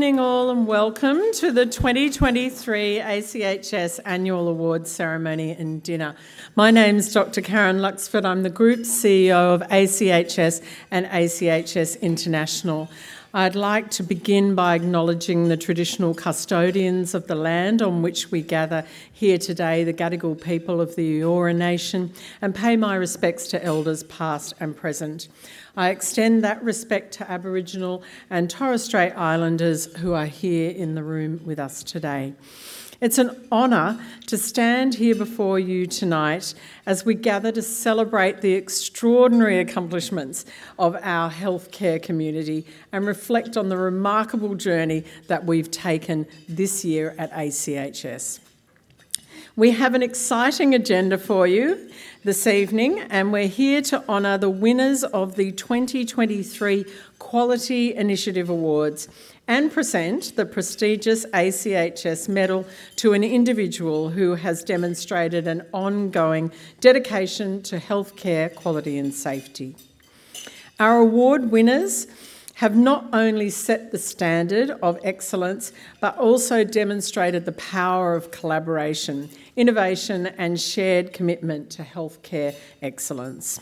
evening all and welcome to the 2023 ACHS Annual Awards Ceremony and Dinner. My name is Dr. Karen Luxford. I'm the Group CEO of ACHS and ACHS International. I'd like to begin by acknowledging the traditional custodians of the land on which we gather here today, the Gadigal people of the Eora Nation, and pay my respects to elders past and present. I extend that respect to Aboriginal and Torres Strait Islanders who are here in the room with us today. It's an honour to stand here before you tonight as we gather to celebrate the extraordinary accomplishments of our healthcare community and reflect on the remarkable journey that we've taken this year at ACHS. We have an exciting agenda for you this evening, and we're here to honour the winners of the 2023 Quality Initiative Awards and present the prestigious ACHS medal to an individual who has demonstrated an ongoing dedication to healthcare quality and safety. Our award winners have not only set the standard of excellence, but also demonstrated the power of collaboration, innovation and shared commitment to healthcare excellence.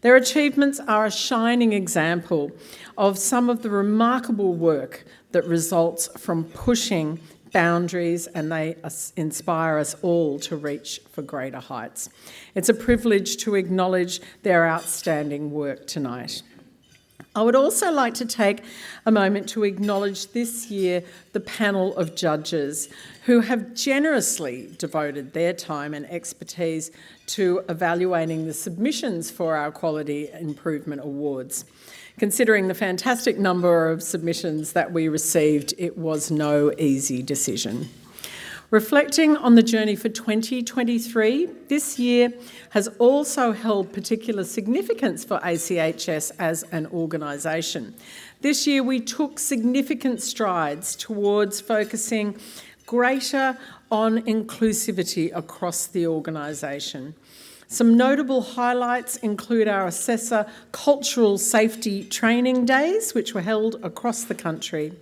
Their achievements are a shining example of some of the remarkable work that results from pushing boundaries, and they inspire us all to reach for greater heights. It's a privilege to acknowledge their outstanding work tonight. I would also like to take a moment to acknowledge this year the panel of judges who have generously devoted their time and expertise to evaluating the submissions for our Quality Improvement Awards. Considering the fantastic number of submissions that we received, it was no easy decision. Reflecting on the journey for 2023, this year has also held particular significance for ACHS as an organisation. This year we took significant strides towards focusing greater on inclusivity across the organisation. Some notable highlights include our Assessor Cultural Safety Training Days, which were held across the country,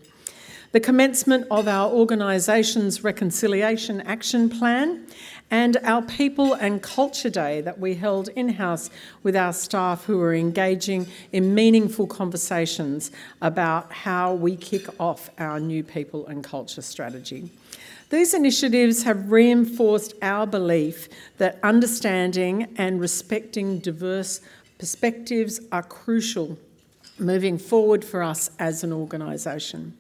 the commencement of our organisation's Reconciliation Action Plan, and our People and Culture Day that we held in-house with our staff who are engaging in meaningful conversations about how we kick off our new People and Culture strategy. These initiatives have reinforced our belief that understanding and respecting diverse perspectives are crucial moving forward for us as an organisation.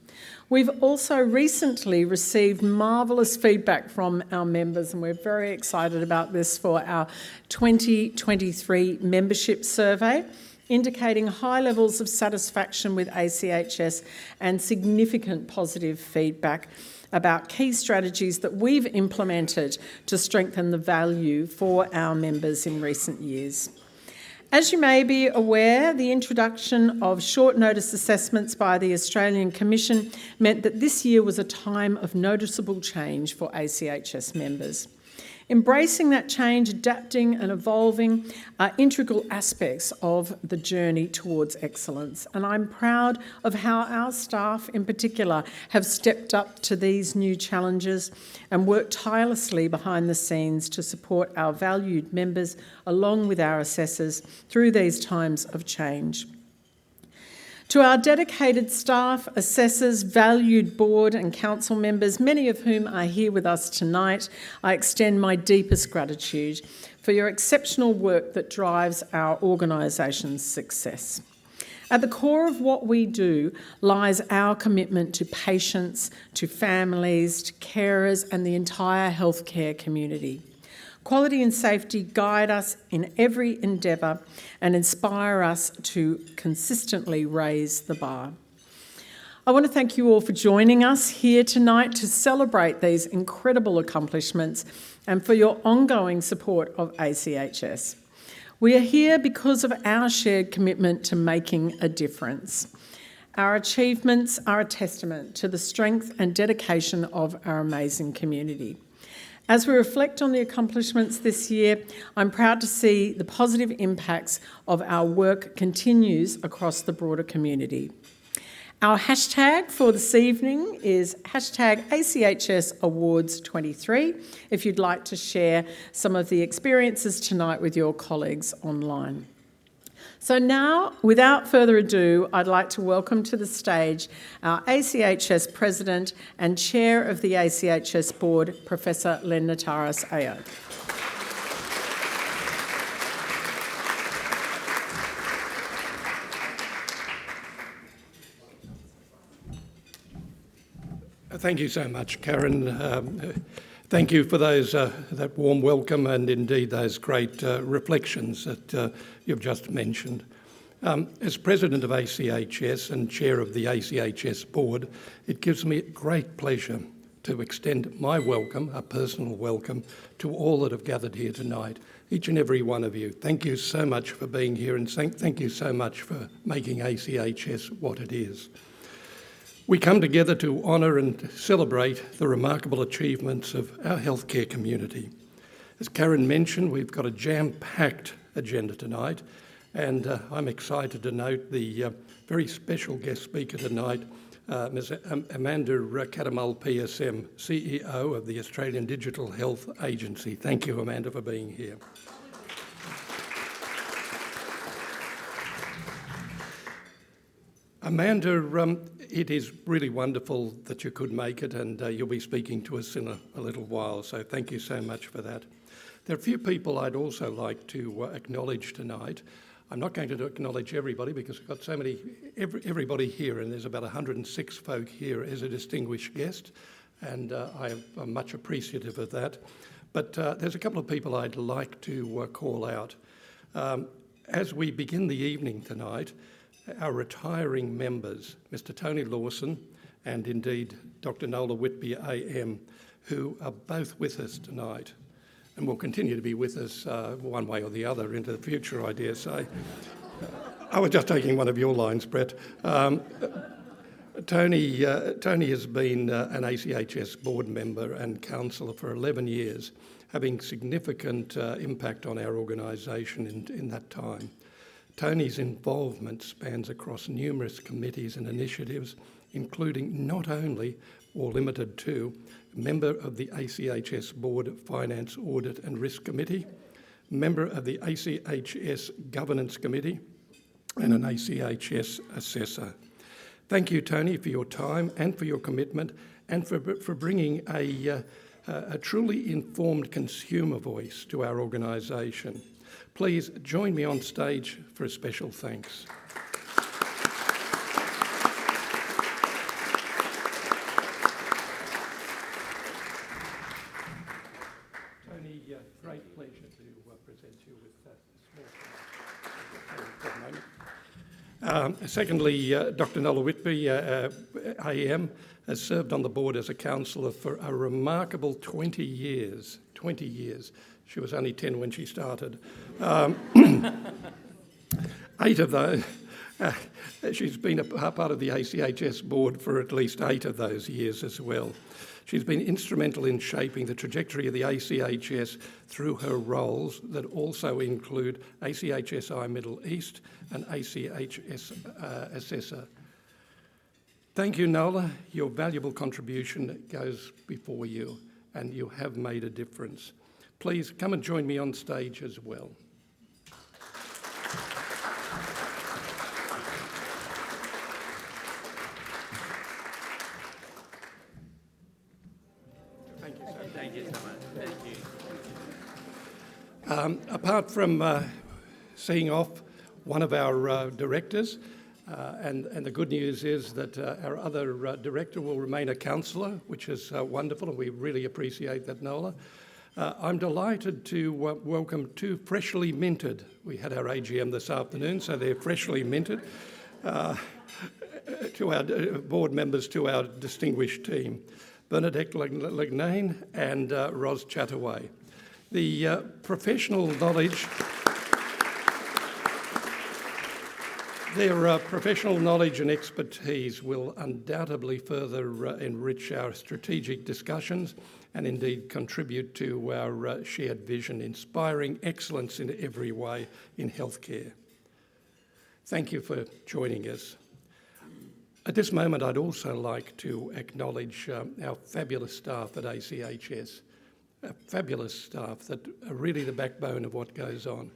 We've also recently received marvellous feedback from our members, and we're very excited about this for our 2023 membership survey, indicating high levels of satisfaction with ACHS and significant positive feedback about key strategies that we've implemented to strengthen the value for our members in recent years. As you may be aware, the introduction of short notice assessments by the Australian Commission meant that this year was a time of noticeable change for ACHS members. Embracing that change, adapting and evolving are integral aspects of the journey towards excellence. And I'm proud of how our staff in particular have stepped up to these new challenges and worked tirelessly behind the scenes to support our valued members along with our assessors through these times of change. To our dedicated staff, assessors, valued board and council members, many of whom are here with us tonight, I extend my deepest gratitude for your exceptional work that drives our organisation's success. At the core of what we do lies our commitment to patients, to families, to carers and the entire healthcare community. Quality and safety guide us in every endeavour and inspire us to consistently raise the bar. I want to thank you all for joining us here tonight to celebrate these incredible accomplishments and for your ongoing support of ACHS. We are here because of our shared commitment to making a difference. Our achievements are a testament to the strength and dedication of our amazing community. As we reflect on the accomplishments this year, I'm proud to see the positive impacts of our work continues across the broader community. Our hashtag for this evening is hashtag ACHS Awards 23, if you'd like to share some of the experiences tonight with your colleagues online. So now, without further ado, I'd like to welcome to the stage our ACHS President and Chair of the ACHS Board, Professor Len Nataris AO. Thank you so much, Karen. Thank you for that warm welcome and indeed those great reflections that you've just mentioned. As President of ACHS and Chair of the ACHS Board, it gives me great pleasure to extend my welcome, a personal welcome, to all that have gathered here tonight, each and every one of you. Thank you so much for being here and thank you so much for making ACHS what it is. We come together to honour and celebrate the remarkable achievements of our healthcare community. As Karen mentioned, we've got a jam-packed agenda tonight, and I'm excited to note the very special guest speaker tonight, Ms. Amanda Cattermole, PSM, CEO of the Australian Digital Health Agency. Thank you, Amanda, for being here. Amanda, it is really wonderful that you could make it, and you'll be speaking to us in a little while, so thank you so much for that. There are a few people I'd also like to acknowledge tonight. I'm not going to acknowledge everybody because we've got so many, everybody here, and there's about 106 folk here as a distinguished guest, and I'm much appreciative of that. But there's a couple of people I'd like to call out. As we begin the evening tonight, our retiring members, Mr. Tony Lawson and indeed Dr. Nola Whitby AM, who are both with us tonight and will continue to be with us one way or the other into the future, I dare say. I was just taking one of your lines, Brett. Tony has been an ACHS board member and councillor for 11 years, having significant impact on our organisation in that time. Tony's involvement spans across numerous committees and initiatives, including not only, or limited to, member of the ACHS Board Finance Audit and Risk Committee, member of the ACHS Governance Committee, and an ACHS assessor. Thank you, Tony, for your time and for your commitment and for bringing a truly informed consumer voice to our organisation. Please join me on stage for a special thanks. Tony, great pleasure to present you with a small moment. Secondly, Dr. Nola Whitby, AM, has served on the board as a councillor for a remarkable 20 years. 20 years. She was only 10 when she started. 8 of those, she's been a part of the ACHS board for at least 8 of those years as well. She's been instrumental in shaping the trajectory of the ACHS through her roles that also include ACHSI Middle East and ACHS Assessor. Thank you, Nola. Your valuable contribution goes before you, and you have made a difference. Please come and join me on stage as well. Thank you so much. Thank you so much. Thank you. Apart from seeing off one of our directors, and the good news is that our other director will remain a councillor, which is wonderful, and we really appreciate that, Nola. I'm delighted to welcome 2 freshly minted. We had our AGM this afternoon, so they're freshly minted, to our board members, to our distinguished team, Bernadette Legnane and Ros Chataway. The professional knowledge... Their professional knowledge and expertise will undoubtedly further enrich our strategic discussions and indeed contribute to our shared vision, inspiring excellence in every way in healthcare. Thank you for joining us. At this moment, I'd also like to acknowledge our fabulous staff at ACHS, fabulous staff that are really the backbone of what goes on.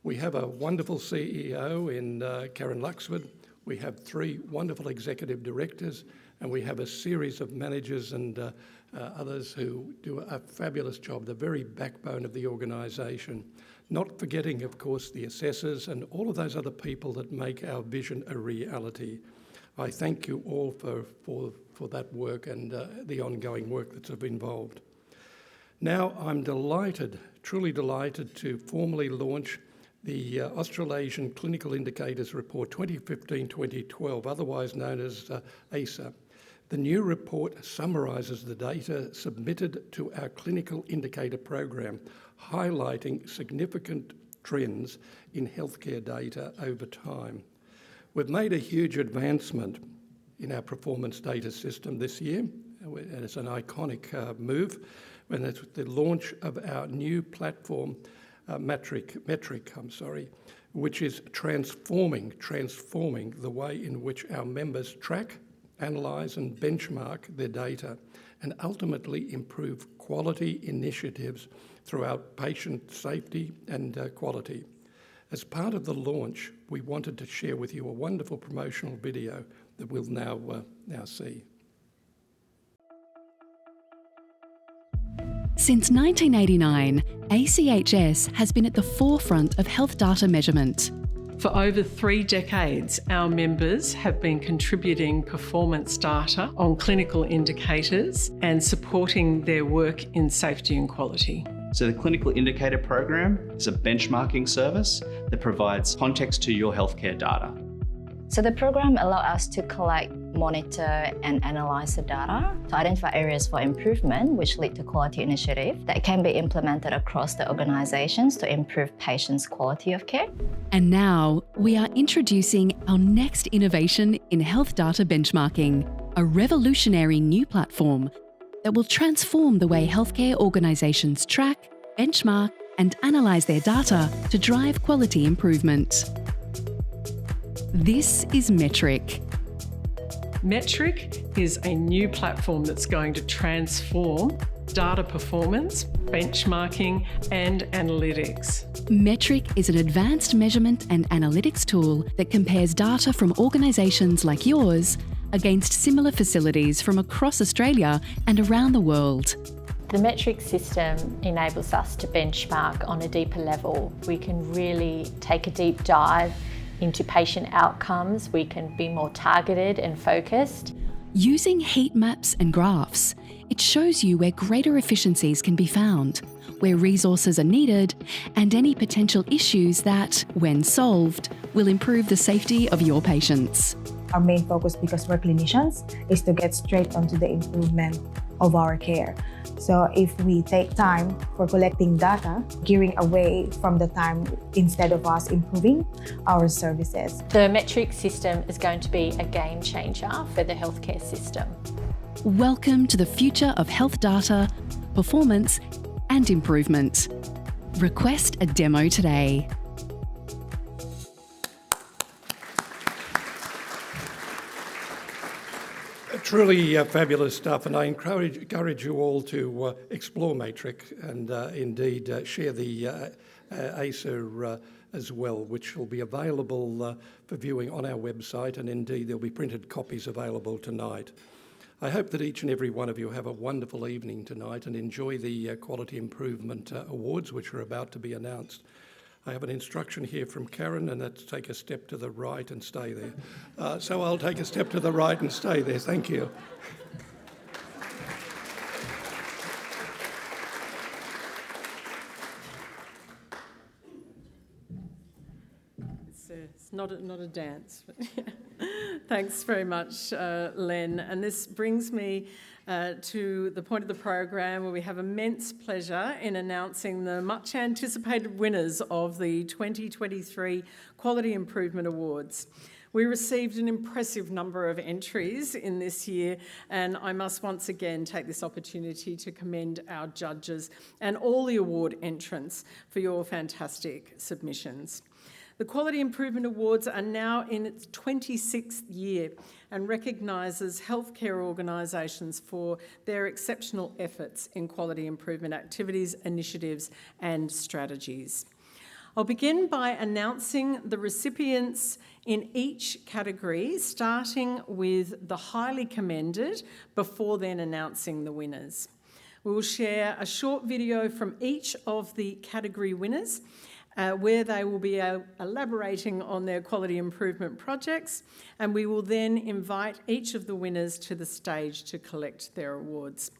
We have a wonderful CEO in Karen Luxford. We have 3 wonderful executive directors, and we have a series of managers and others who do a fabulous job, the very backbone of the organisation. Not forgetting, of course, the assessors and all of those other people that make our vision a reality. I thank you all for that work and the ongoing work that's involved. Now I'm delighted, truly delighted, to formally launch the Australasian Clinical Indicators Report 2015-2012, otherwise known as ACHS. The new report summarises the data submitted to our clinical indicator program, highlighting significant trends in healthcare data over time. We've made a huge advancement in our performance data system this year, and it's an iconic move, when it's the launch of our new platform, Metric, which is transforming the way in which our members track, analyse and benchmark their data, and ultimately improve quality initiatives throughout patient safety and quality. As part of the launch, we wanted to share with you a wonderful promotional video that we'll now see. Since 1989, ACHS has been at the forefront of health data measurement. For over 3 decades, our members have been contributing performance data on clinical indicators and supporting their work in safety and quality. So the Clinical Indicator Program is a benchmarking service that provides context to your healthcare data. So the program allows us to collect, monitor and analyse the data to identify areas for improvement which lead to quality initiatives that can be implemented across the organisations to improve patients' quality of care. And now we are introducing our next innovation in health data benchmarking, a revolutionary new platform that will transform the way healthcare organisations track, benchmark and analyse their data to drive quality improvement. This is Metric. Metric is a new platform that's going to transform data performance, benchmarking and analytics. Metric is an advanced measurement and analytics tool that compares data from organisations like yours against similar facilities from across Australia and around the world. The metric system enables us to benchmark on a deeper level. We can really take a deep dive into patient outcomes. We can be more targeted and focused. Using heat maps and graphs, it shows you where greater efficiencies can be found, where resources are needed, and any potential issues that, when solved, will improve the safety of your patients. Our main focus, because we're clinicians, is to get straight onto the improvement of our care. So if we take time for collecting data, gearing away from the time instead of us improving our services. The metric system is going to be a game changer for the healthcare system. Welcome to the future of health data, performance and improvement. Request a demo today. Truly fabulous stuff, and I encourage you all to explore Matrix and indeed share the ACHS as well, which will be available for viewing on our website, and indeed there'll be printed copies available tonight. I hope that each and every one of you have a wonderful evening tonight and enjoy the Quality Improvement Awards, which are about to be announced. I have an instruction here from Karen, and that's take a step to the right and stay there. So I'll take a step to the right and stay there. Thank you. It's not a dance. Thanks very much, Len. And this brings me to the point of the program where we have immense pleasure in announcing the much anticipated winners of the 2023 Quality Improvement Awards. We received an impressive number of entries in this year, and I must once again take this opportunity to commend our judges and all the award entrants for your fantastic submissions. The Quality Improvement Awards are now in its 26th year and recognises healthcare organisations for their exceptional efforts in quality improvement activities, initiatives and strategies. I'll begin by announcing the recipients in each category, starting with the highly commended, before then announcing the winners. We will share a short video from each of the category winners, where they will be elaborating on their quality improvement projects, and we will then invite each of the winners to the stage to collect their awards.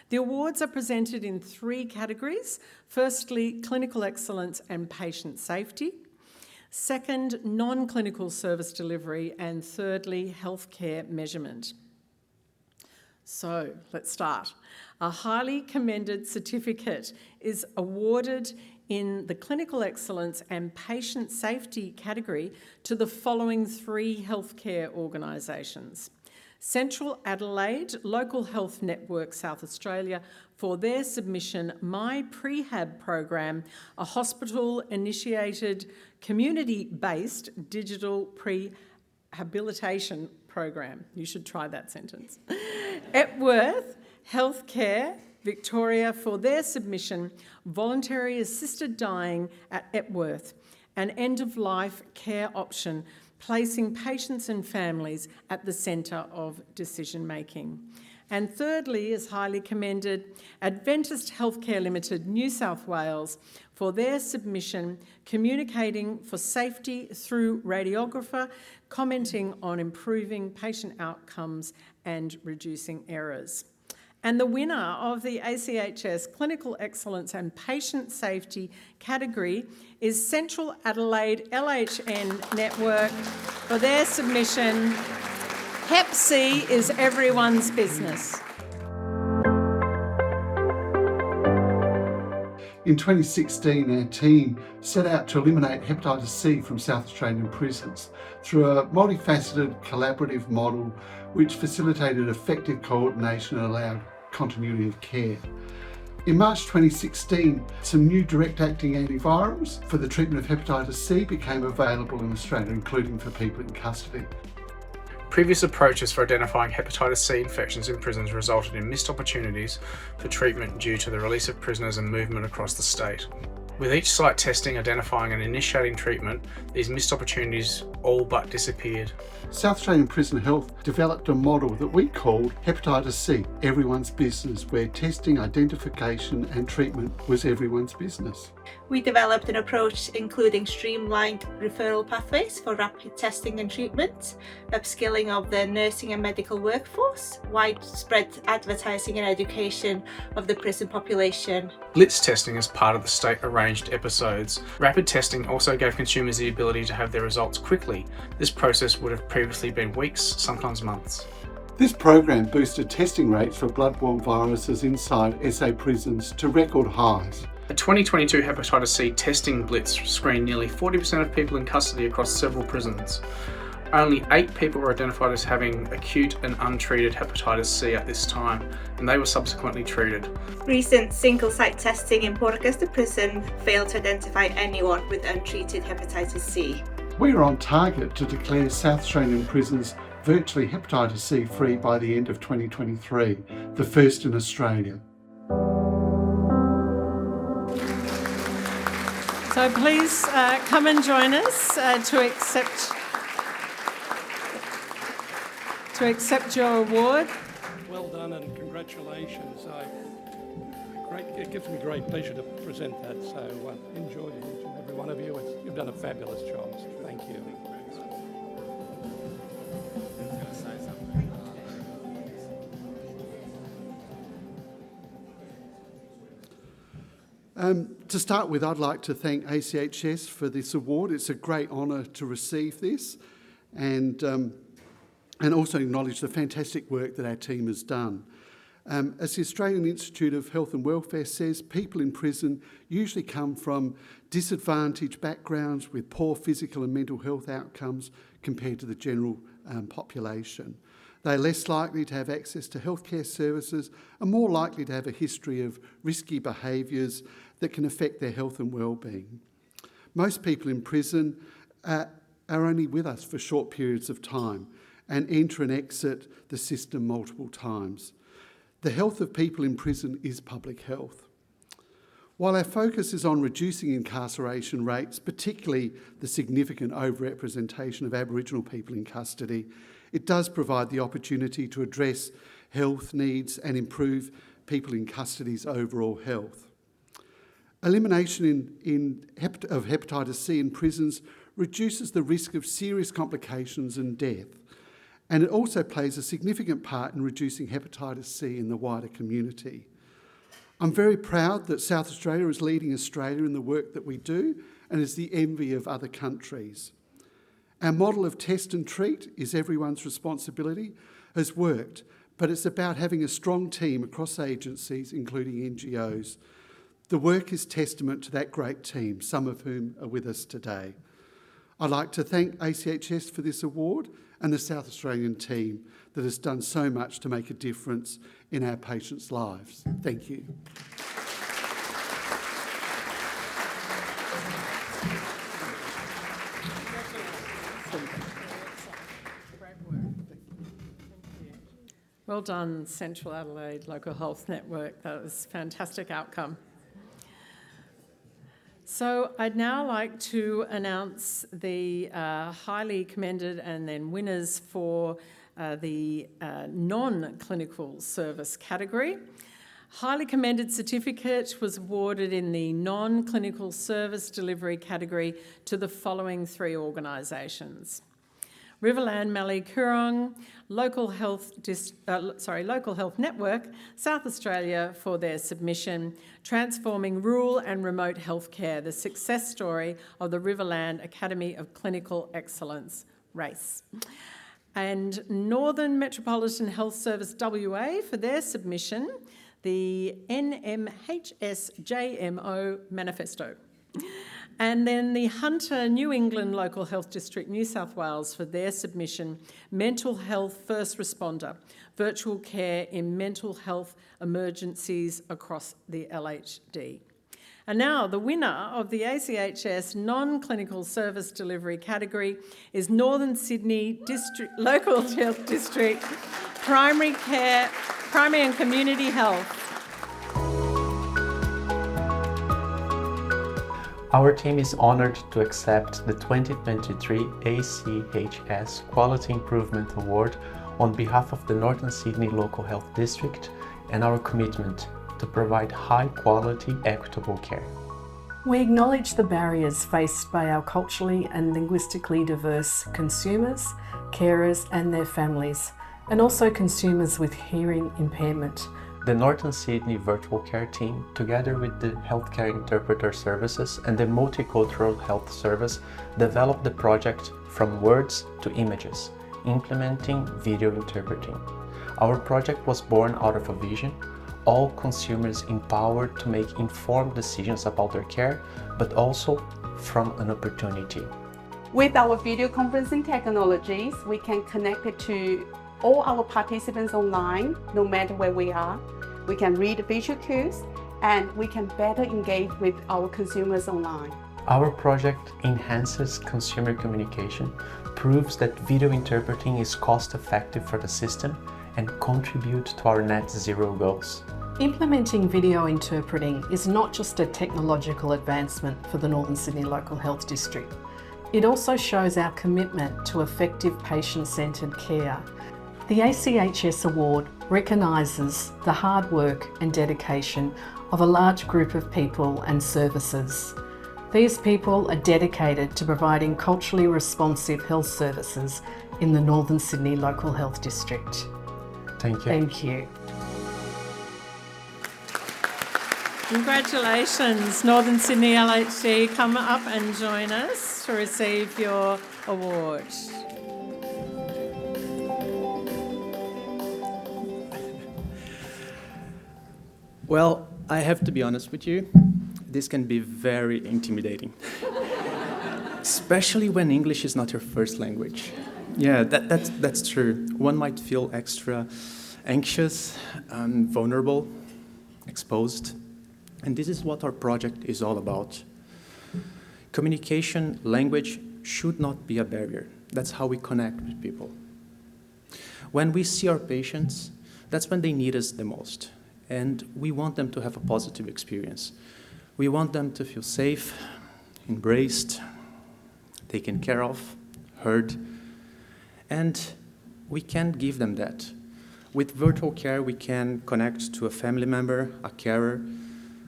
The awards are presented in 3 categories. Firstly, clinical excellence and patient safety. Second, non-clinical service delivery. And thirdly, healthcare measurement. So let's start. A highly commended certificate is awarded in the clinical excellence and patient safety category to the following 3 healthcare organisations. Central Adelaide Local Health Network South Australia for their submission My Prehab program, a hospital-initiated community-based digital prehabilitation program. You should try that sentence. Epworth Healthcare Victoria for their submission Voluntary Assisted Dying at Epworth, an end-of-life care option placing patients and families at the centre of decision-making. And thirdly is highly commended Adventist Healthcare Limited New South Wales for their submission Communicating for Safety through Radiographer, commenting on improving patient outcomes and reducing errors. And the winner of the ACHS Clinical Excellence and Patient Safety category is Central Adelaide LHN Network for their submission Hep C is everyone's business. In 2016, our team set out to eliminate hepatitis C from South Australian prisons through a multifaceted collaborative model which facilitated effective coordination and allowed continuity of care. In March 2016, some new direct-acting antivirals for the treatment of hepatitis C became available in Australia, including for people in custody. Previous approaches for identifying hepatitis C infections in prisons resulted in missed opportunities for treatment due to the release of prisoners and movement across the state. With each site testing, identifying and initiating treatment, these missed opportunities all but disappeared. South Australian Prison Health developed a model that we called Hepatitis C, Everyone's Business, where testing, identification and treatment was everyone's business. We developed an approach including streamlined referral pathways for rapid testing and treatment, upskilling of the nursing and medical workforce, widespread advertising and education of the prison population. Blitz testing is part of the state-arranged episodes. Rapid testing also gave consumers the ability to have their results quickly. This process would have previously been weeks, sometimes months. This program boosted testing rates for bloodborne viruses inside SA prisons to record highs. A 2022 hepatitis C testing blitz screened nearly 40% of people in custody across several prisons. Only 8 people were identified as having acute and untreated hepatitis C at this time, and they were subsequently treated. Recent single-site testing in Port Augusta Prison failed to identify anyone with untreated hepatitis C. We are on target to declare South Australian prisons virtually hepatitis C free by the end of 2023, the first in Australia. So please come and join us to accept your award. Well done and congratulations. It gives me great pleasure to present that, so enjoy each and every one of you. You've done a fabulous job, so thank you. To start with, I'd like to thank ACHS for this award. It's a great honour to receive this, and also acknowledge the fantastic work that our team has done. As the Australian Institute of Health and Welfare says, people in prison usually come from disadvantaged backgrounds with poor physical and mental health outcomes compared to the general population. They're less likely to have access to healthcare services and more likely to have a history of risky behaviours that can affect their health and well-being. Most people in prison are only with us for short periods of time and enter and exit the system multiple times. The health of people in prison is public health. While our focus is on reducing incarceration rates, particularly the significant overrepresentation of Aboriginal people in custody, it does provide the opportunity to address health needs and improve people in custody's overall health. Elimination of hepatitis C in prisons reduces the risk of serious complications and death, and it also plays a significant part in reducing hepatitis C in the wider community. I'm very proud that South Australia is leading Australia in the work that we do and is the envy of other countries. Our model of test and treat is everyone's responsibility, has worked, but it's about having a strong team across agencies, including NGOs. The work is testament to that great team, some of whom are with us today. I'd like to thank ACHS for this award and the South Australian team that has done so much to make a difference in our patients' lives. Thank you. Well done, Central Adelaide Local Health Network. That was a fantastic outcome. So I'd now like to announce the highly commended and then winners for the non-clinical service category. Highly commended certificate was awarded in the non-clinical service delivery category to the following three organisations: Riverland Mallee Coorong, Local Health Network, South Australia for their submission, Transforming Rural and Remote Healthcare, the success story of the Riverland Academy of Clinical Excellence race. And Northern Metropolitan Health Service WA for their submission, the NMHS JMO Manifesto. And then the Hunter New England Local Health District New South Wales for their submission, Mental Health First Responder, Virtual Care in Mental Health Emergencies across the LHD. And now the winner of the ACHS non-clinical service delivery category is Northern Sydney Local Health District Primary and Community Health. Our team is honoured to accept the 2023 ACHS Quality Improvement Award on behalf of the Northern Sydney Local Health District and our commitment to provide high-quality, equitable care. We acknowledge the barriers faced by our culturally and linguistically diverse consumers, carers and their families, and also consumers with hearing impairment. The Northern Sydney Virtual Care Team, together with the Healthcare Interpreter Services and the Multicultural Health Service, developed the project From Words to Images, implementing video interpreting. Our project was born out of a vision, all consumers empowered to make informed decisions about their care, but also from an opportunity. With our video conferencing technologies, we can connect it to all our participants online, no matter where we are. We can read visual cues and we can better engage with our consumers online. Our project enhances consumer communication, proves that video interpreting is cost-effective for the system, and contributes to our net zero goals. Implementing video interpreting is not just a technological advancement for the Northern Sydney Local Health District. It also shows our commitment to effective patient-centred care. The ACHS Award recognises the hard work and dedication of a large group of people and services. These people are dedicated to providing culturally responsive health services in the Northern Sydney Local Health District. Thank you. Thank you. Congratulations, Northern Sydney LHD. Come up and join us to receive your award. Well, I have to be honest with you, this can be very intimidating. Especially when English is not your first language. Yeah, that's true. One might feel extra anxious and vulnerable, exposed. And this is what our project is all about. Communication, language, should not be a barrier. That's how we connect with people. When we see our patients, that's when they need us the most. And we want them to have a positive experience. We want them to feel safe, embraced, taken care of, heard. And we can give them that. With virtual care, we can connect to a family member, a carer,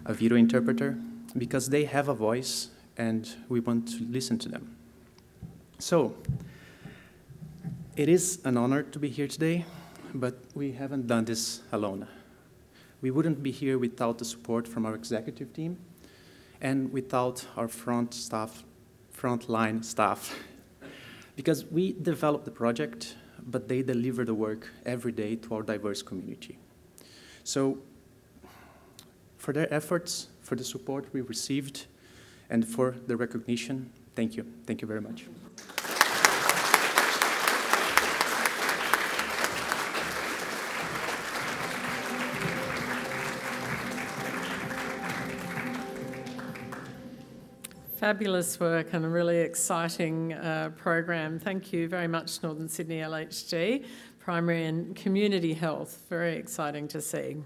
a video interpreter, because they have a voice and we want to listen to them. So, it is an honor to be here today, but we haven't done this alone. We wouldn't be here without the support from our executive team and without our frontline staff. Because we developed the project, but they deliver the work every day to our diverse community. So, for their efforts, for the support we received, and for the recognition, thank you. Thank you very much. Fabulous work and a really exciting program. Thank you very much, Northern Sydney LHD, Primary and Community Health. Very exciting to see.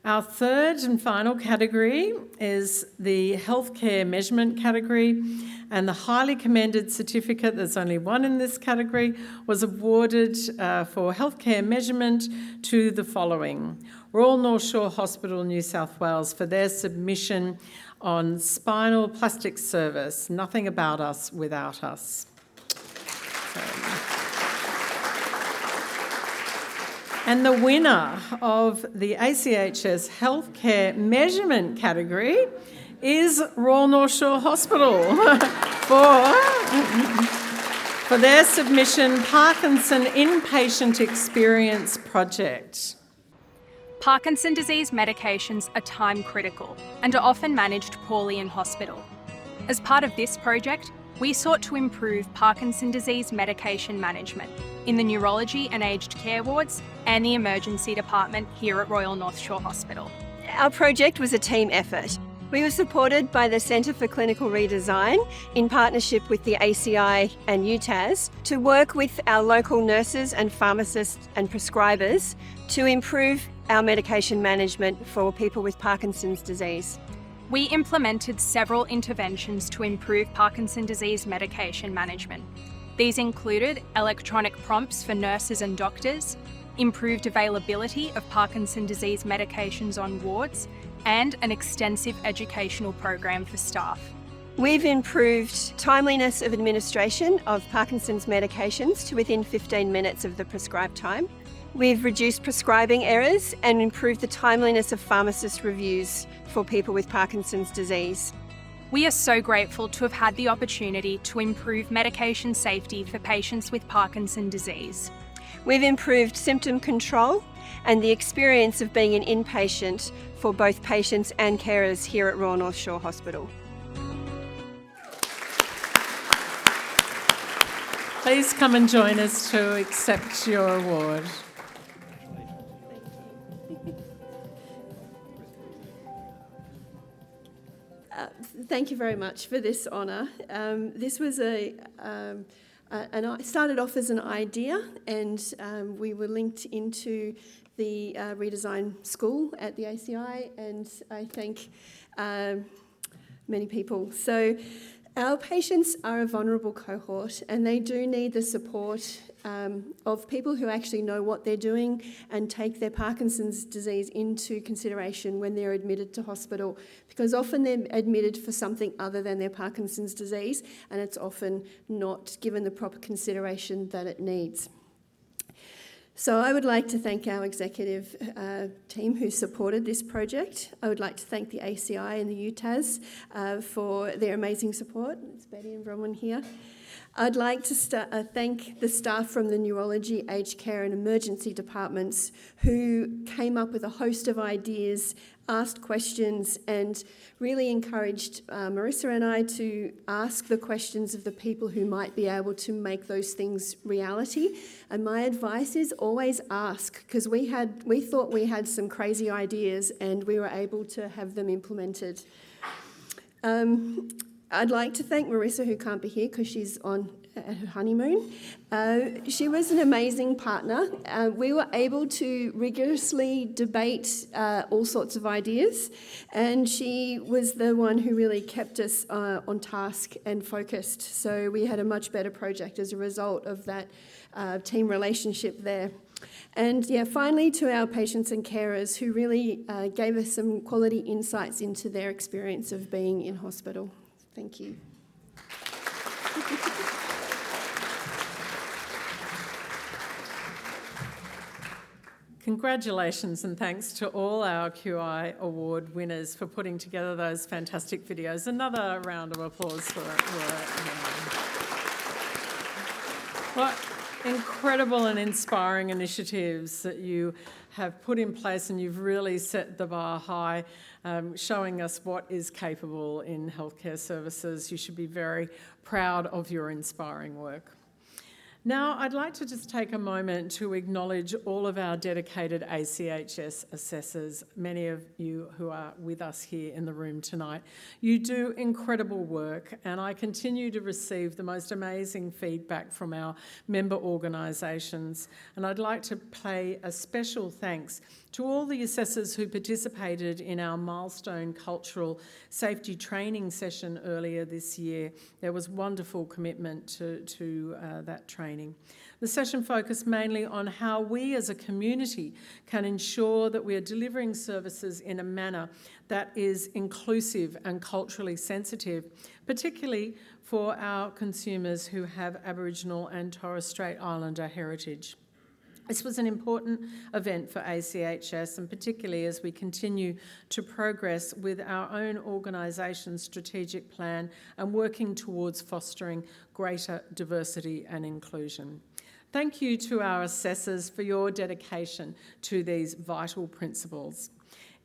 Our third and final category is the healthcare measurement category, and the highly commended certificate, there's only one in this category, was awarded for healthcare measurement to the following: Royal North Shore Hospital, New South Wales, for their submission on spinal plastic service, Nothing About Us Without Us. And the winner of the ACHS Healthcare Measurement category is Royal North Shore Hospital for their submission, Parkinson Inpatient Experience Project. Parkinson's disease medications are time critical and are often managed poorly in hospital. As part of this project, we sought to improve Parkinson's disease medication management in the neurology and aged care wards and the emergency department here at Royal North Shore Hospital. Our project was a team effort. We were supported by the Centre for Clinical Redesign in partnership with the ACI and UTAS to work with our local nurses and pharmacists and prescribers to improve our medication management for people with Parkinson's disease. We implemented several interventions to improve Parkinson's disease medication management. These included electronic prompts for nurses and doctors, improved availability of Parkinson's disease medications on wards, and an extensive educational program for staff. We've improved timeliness of administration of Parkinson's medications to within 15 minutes of the prescribed time. We've reduced prescribing errors and improved the timeliness of pharmacist reviews for people with Parkinson's disease. We are so grateful to have had the opportunity to improve medication safety for patients with Parkinson's disease. We've improved symptom control and the experience of being an inpatient for both patients and carers here at Royal North Shore Hospital. Please come and join us to accept your award. Thank you very much for this honour. This was I started off as an idea, and we were linked into the redesign school at the ACI, and I thank many people. So our patients are a vulnerable cohort, and they do need the support of people who actually know what they're doing and take their Parkinson's disease into consideration when they're admitted to hospital, because often they're admitted for something other than their Parkinson's disease, and it's often not given the proper consideration that it needs. So I would like to thank our executive team who supported this project. I would like to thank the ACI and the UTAS for their amazing support. It's Betty and Bronwyn here. I'd like to thank the staff from the neurology, aged care and emergency departments who came up with a host of ideas, asked questions and really encouraged Marissa and I to ask the questions of the people who might be able to make those things reality. And my advice is always ask, because we thought we had some crazy ideas and we were able to have them implemented. I'd like to thank Marissa, who can't be here because she's on her honeymoon. She was an amazing partner. We were able to rigorously debate all sorts of ideas, and she was the one who really kept us on task and focused. So we had a much better project as a result of that team relationship there. And yeah, finally to our patients and carers who really gave us some quality insights into their experience of being in hospital. Thank you. Congratulations and thanks to all our QI Award winners for putting together those fantastic videos. Another round of applause for it. What incredible and inspiring initiatives that you have put in place, and you've really set the bar high, showing us what is capable in healthcare services. You should be very proud of your inspiring work. Now, I'd like to just take a moment to acknowledge all of our dedicated ACHS assessors, many of you who are with us here in the room tonight. You do incredible work, and I continue to receive the most amazing feedback from our member organisations. And I'd like to pay a special thanks to all the assessors who participated in our milestone cultural safety training session earlier this year. There was wonderful commitment to that training. The session focused mainly on how we as a community can ensure that we are delivering services in a manner that is inclusive and culturally sensitive, particularly for our consumers who have Aboriginal and Torres Strait Islander heritage. This was an important event for ACHS, and particularly as we continue to progress with our own organisation's strategic plan and working towards fostering greater diversity and inclusion. Thank you to our assessors for your dedication to these vital principles.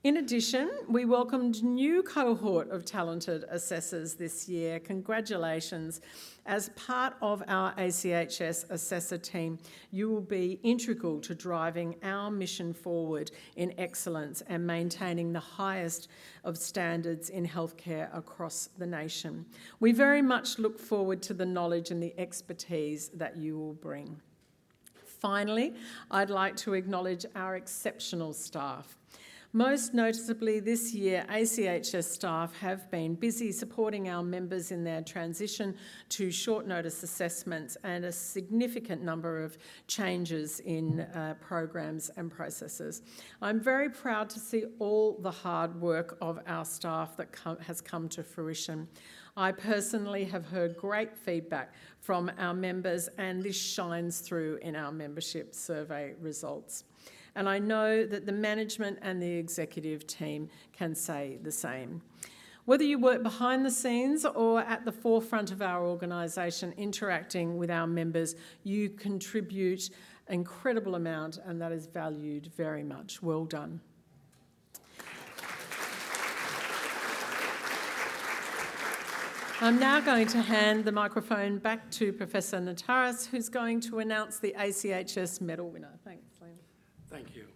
In addition, we welcomed a new cohort of talented assessors this year. Congratulations. As part of our ACHS assessor team, you will be integral to driving our mission forward in excellence and maintaining the highest of standards in healthcare across the nation. We very much look forward to the knowledge and the expertise that you will bring. Finally, I'd like to acknowledge our exceptional staff. Most noticeably this year, ACHS staff have been busy supporting our members in their transition to short notice assessments and a significant number of changes in programs and processes. I'm very proud to see all the hard work of our staff that has come to fruition. I personally have heard great feedback from our members, and this shines through in our membership survey results. And I know that the management and the executive team can say the same. Whether you work behind the scenes or at the forefront of our organisation interacting with our members, you contribute an incredible amount, and that is valued very much. Well done. I'm now going to hand the microphone back to Professor Nataras, who's going to announce the ACHS medal winner. Thanks, Liam. Thank you.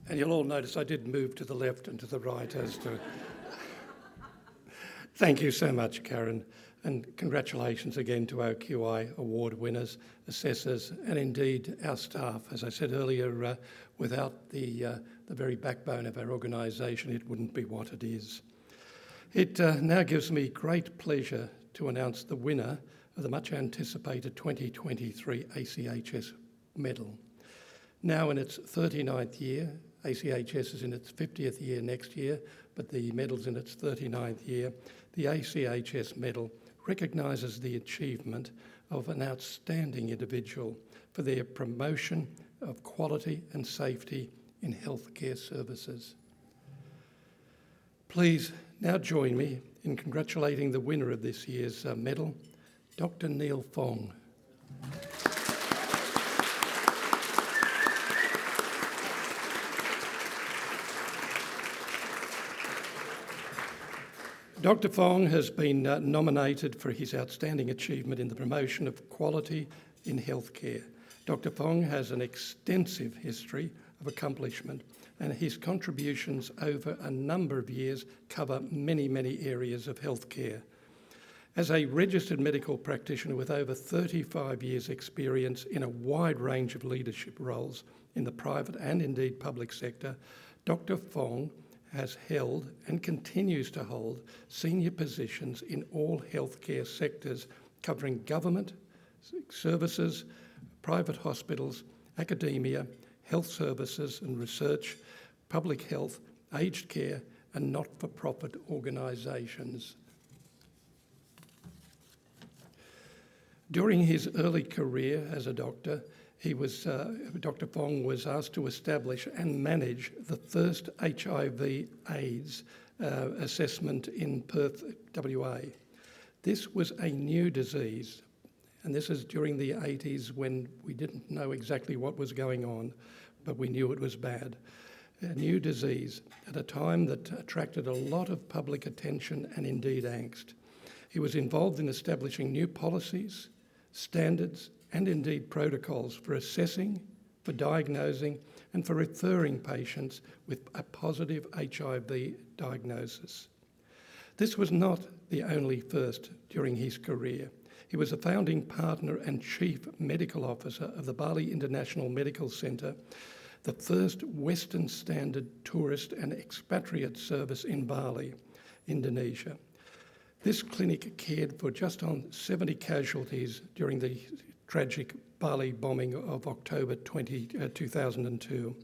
And you'll all notice I did move to the left and to the right as to... Thank you so much, Karen, and congratulations again to our QI Award winners, assessors, and indeed our staff. As I said earlier, without the very backbone of our organisation, it wouldn't be what it is. It now gives me great pleasure to announce the winner of the much anticipated 2023 ACHS medal. Now in its 39th year, ACHS is in its 50th year next year, but the medal's in its 39th year. The ACHS medal recognises the achievement of an outstanding individual for their promotion of quality and safety in healthcare services. Please now join me in congratulating the winner of this year's medal, Dr. Neil Fong. Dr. Fong has been nominated for his outstanding achievement in the promotion of quality in healthcare. Dr. Fong has an extensive history of accomplishment, and his contributions over a number of years cover many, many areas of healthcare. As a registered medical practitioner with over 35 years' experience in a wide range of leadership roles in the private and indeed public sector, Dr. Fong has held and continues to hold senior positions in all healthcare sectors covering government, services, private hospitals, academia, health services and research, public health, aged care and not-for-profit organisations. During his early career as a doctor, Dr. Fong was asked to establish and manage the first HIV/AIDS assessment in Perth, WA. This was a new disease, and this is during the 80s when we didn't know exactly what was going on, but we knew it was bad. A new disease at a time that attracted a lot of public attention and indeed angst. He was involved in establishing new policies, standards, and indeed protocols for assessing, for diagnosing, and for referring patients with a positive HIV diagnosis. This was not the only first during his career. He was a founding partner and chief medical officer of the Bali International Medical Centre, the first Western standard tourist and expatriate service in Bali, Indonesia. This clinic cared for just on 70 casualties during the tragic Bali bombing of October 2002.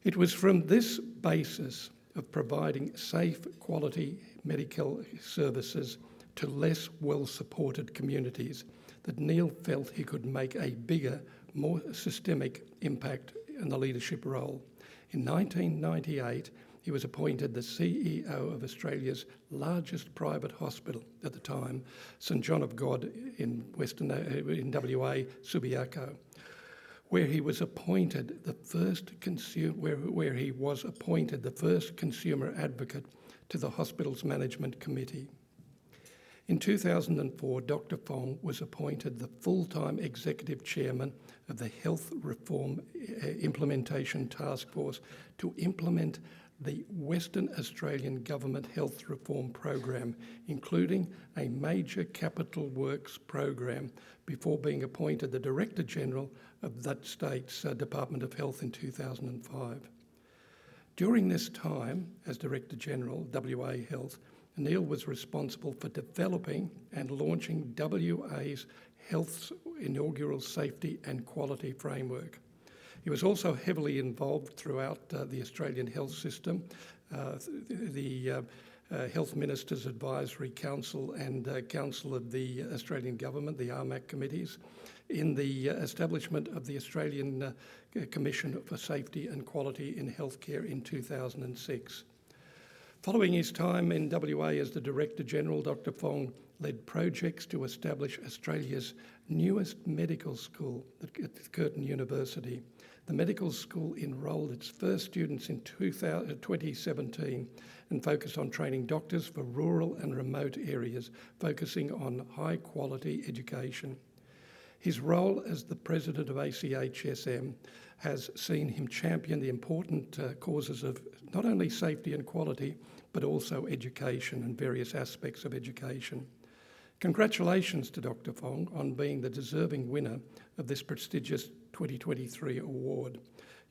It was from this basis of providing safe, quality medical services to less well-supported communities that Neil felt he could make a bigger, more systemic impact in the leadership role. In 1998, he was appointed the CEO of Australia's largest private hospital at the time, St John of God in WA, Subiaco, where he was appointed the first consumer advocate to the hospital's management committee. In 2004, Dr. Fong was appointed the full-time executive chairman of the Health Reform Implementation Task Force to implement the Western Australian Government Health Reform Program, including a major capital works program, before being appointed the Director General of that state's Department of Health in 2005. During this time, as Director General, WA Health, Neil was responsible for developing and launching WA's Health's inaugural safety and quality framework. He was also heavily involved throughout the Australian health system, the Health Ministers Advisory Council and Council of the Australian Government, the RMAC committees, in the establishment of the Australian Commission for Safety and Quality in Healthcare in 2006. Following his time in WA as the Director General, Dr. Fong led projects to establish Australia's newest medical school at Curtin University. The medical school enrolled its first students in 2017 and focused on training doctors for rural and remote areas, focusing on high-quality education. His role as the president of ACHSM has seen him champion the important causes of not only safety and quality, but also education and various aspects of education. Congratulations to Dr. Fong on being the deserving winner of this prestigious 2023 award.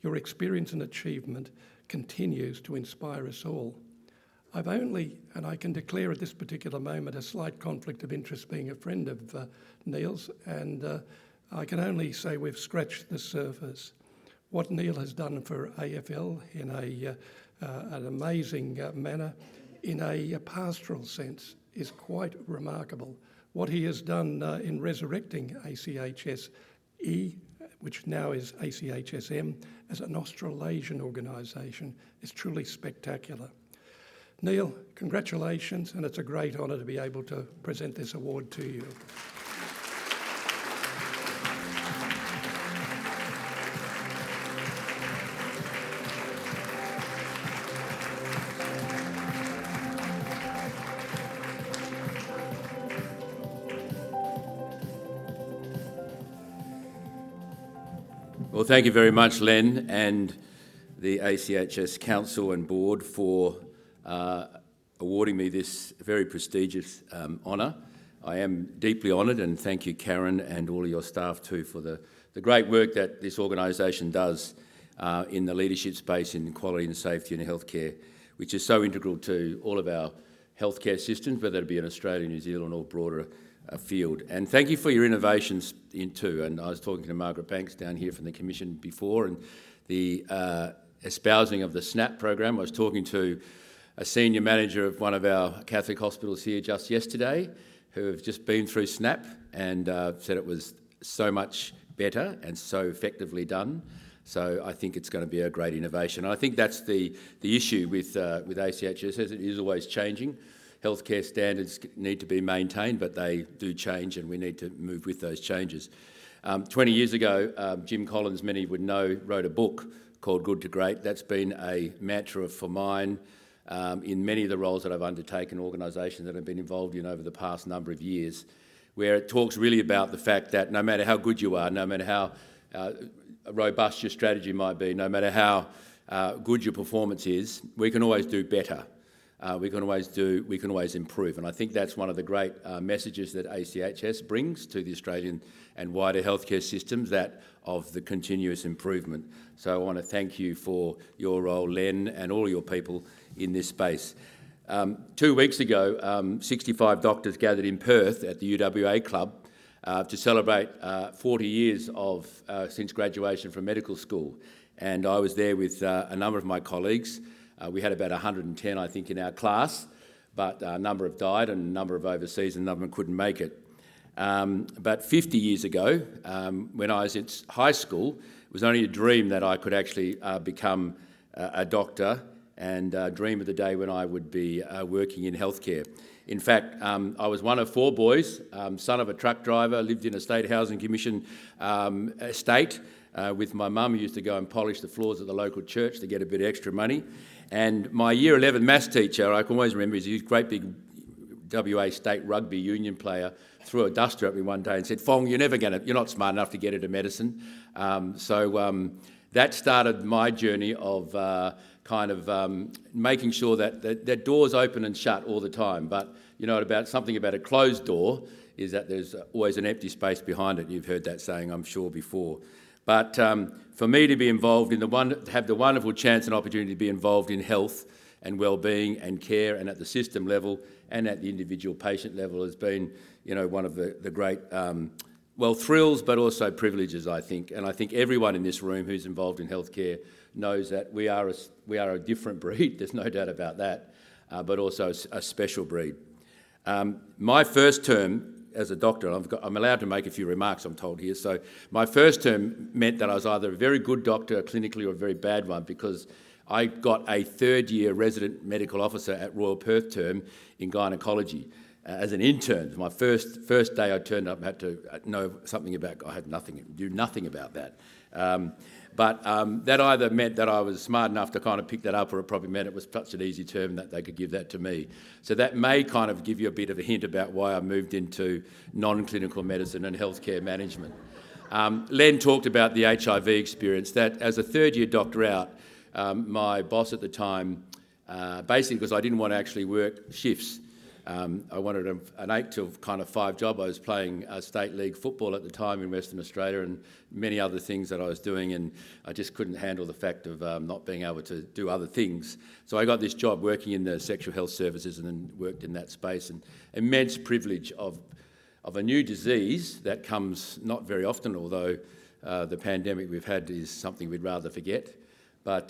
Your experience and achievement continues to inspire us all. I've only, and I can declare at this particular moment, a slight conflict of interest being a friend of Neil's, and I can only say we've scratched the surface. What Neil has done for AFL in an amazing manner, in a pastoral sense, is quite remarkable. What he has done in resurrecting ACHS-E, which now is ACHSM, as an Australasian organisation, is truly spectacular. Neil, congratulations, and it's a great honour to be able to present this award to you. Well, thank you very much, Len, and the ACHS Council and Board for awarding me this very prestigious honour. I am deeply honoured, and thank you, Karen, and all of your staff too, for the great work that this organisation does in the leadership space in quality and safety in healthcare, which is so integral to all of our healthcare systems, whether it be in Australia, New Zealand or broader field. And thank you for your innovations too. And I was talking to Margaret Banks down here from the Commission before, and the espousing of the SNAP program. I was talking to a senior manager of one of our Catholic hospitals here just yesterday, who have just been through SNAP and said it was so much better and so effectively done. So I think it's going to be a great innovation. And I think that's the issue with ACHS, as it is always changing. Healthcare standards need to be maintained, but they do change, and we need to move with those changes. 20 years ago, Jim Collins, many would know, wrote a book called Good to Great. That's been a mantra for mine in many of the roles that I've undertaken, organisations that I've been involved in over the past number of years, where it talks really about the fact that no matter how good you are, no matter how robust your strategy might be, no matter how good your performance is, we can always do better. We can always improve. And I think that's one of the great messages that ACHS brings to the Australian and wider healthcare systems, that of the continuous improvement. So I want to thank you for your role, Len, and all your people in this space. 2 weeks ago, 65 doctors gathered in Perth at the UWA Club to celebrate 40 years since graduation from medical school. And I was there with a number of my colleagues. We had about 110, I think, in our class, but a number have died and a number of overseas and a number couldn't make it. But 50 years ago, when I was in high school, it was only a dream that I could actually become a doctor and dream of the day when I would be working in healthcare. In fact, I was one of 4 boys, son of a truck driver, lived in a State Housing Commission estate with my mum, who used to go and polish the floors at the local church to get a bit of extra money. And my Year 11 maths teacher, I can always remember, he's a great big WA state rugby union player, threw a duster at me one day and said, "Fong, you're not smart enough to get into medicine." That started my journey of making sure that doors open and shut all the time. But you know, something about a closed door is that there's always an empty space behind it. You've heard that saying, I'm sure, before. But for me to be involved have the wonderful chance and opportunity to be involved in health and well-being and care, and at the system level and at the individual patient level, has been, one of the great thrills, but also privileges, I think. And I think everyone in this room who's involved in healthcare knows that we are a different breed. There's no doubt about that, but also a special breed. My first term as a doctor, I'm allowed to make a few remarks, I'm told here. So my first term meant that I was either a very good doctor clinically or a very bad one, because I got a third-year resident medical officer at Royal Perth term in gynaecology as an intern. My first day I turned up, had to know something about. I had knew nothing about that. But that either meant that I was smart enough to kind of pick that up, or it probably meant it was such an easy term that they could give that to me. So that may kind of give you a bit of a hint about why I moved into non-clinical medicine and healthcare management. Len talked about the HIV experience. That as a third-year doctor out, my boss at the time, basically because I didn't want to actually work shifts, I wanted an 8 till kind of 5 job. I was playing state league football at the time in Western Australia and many other things that I was doing, and I just couldn't handle the fact of not being able to do other things. So I got this job working in the sexual health services and then worked in that space, and immense privilege of a new disease that comes not very often, although the pandemic we've had is something we'd rather forget. But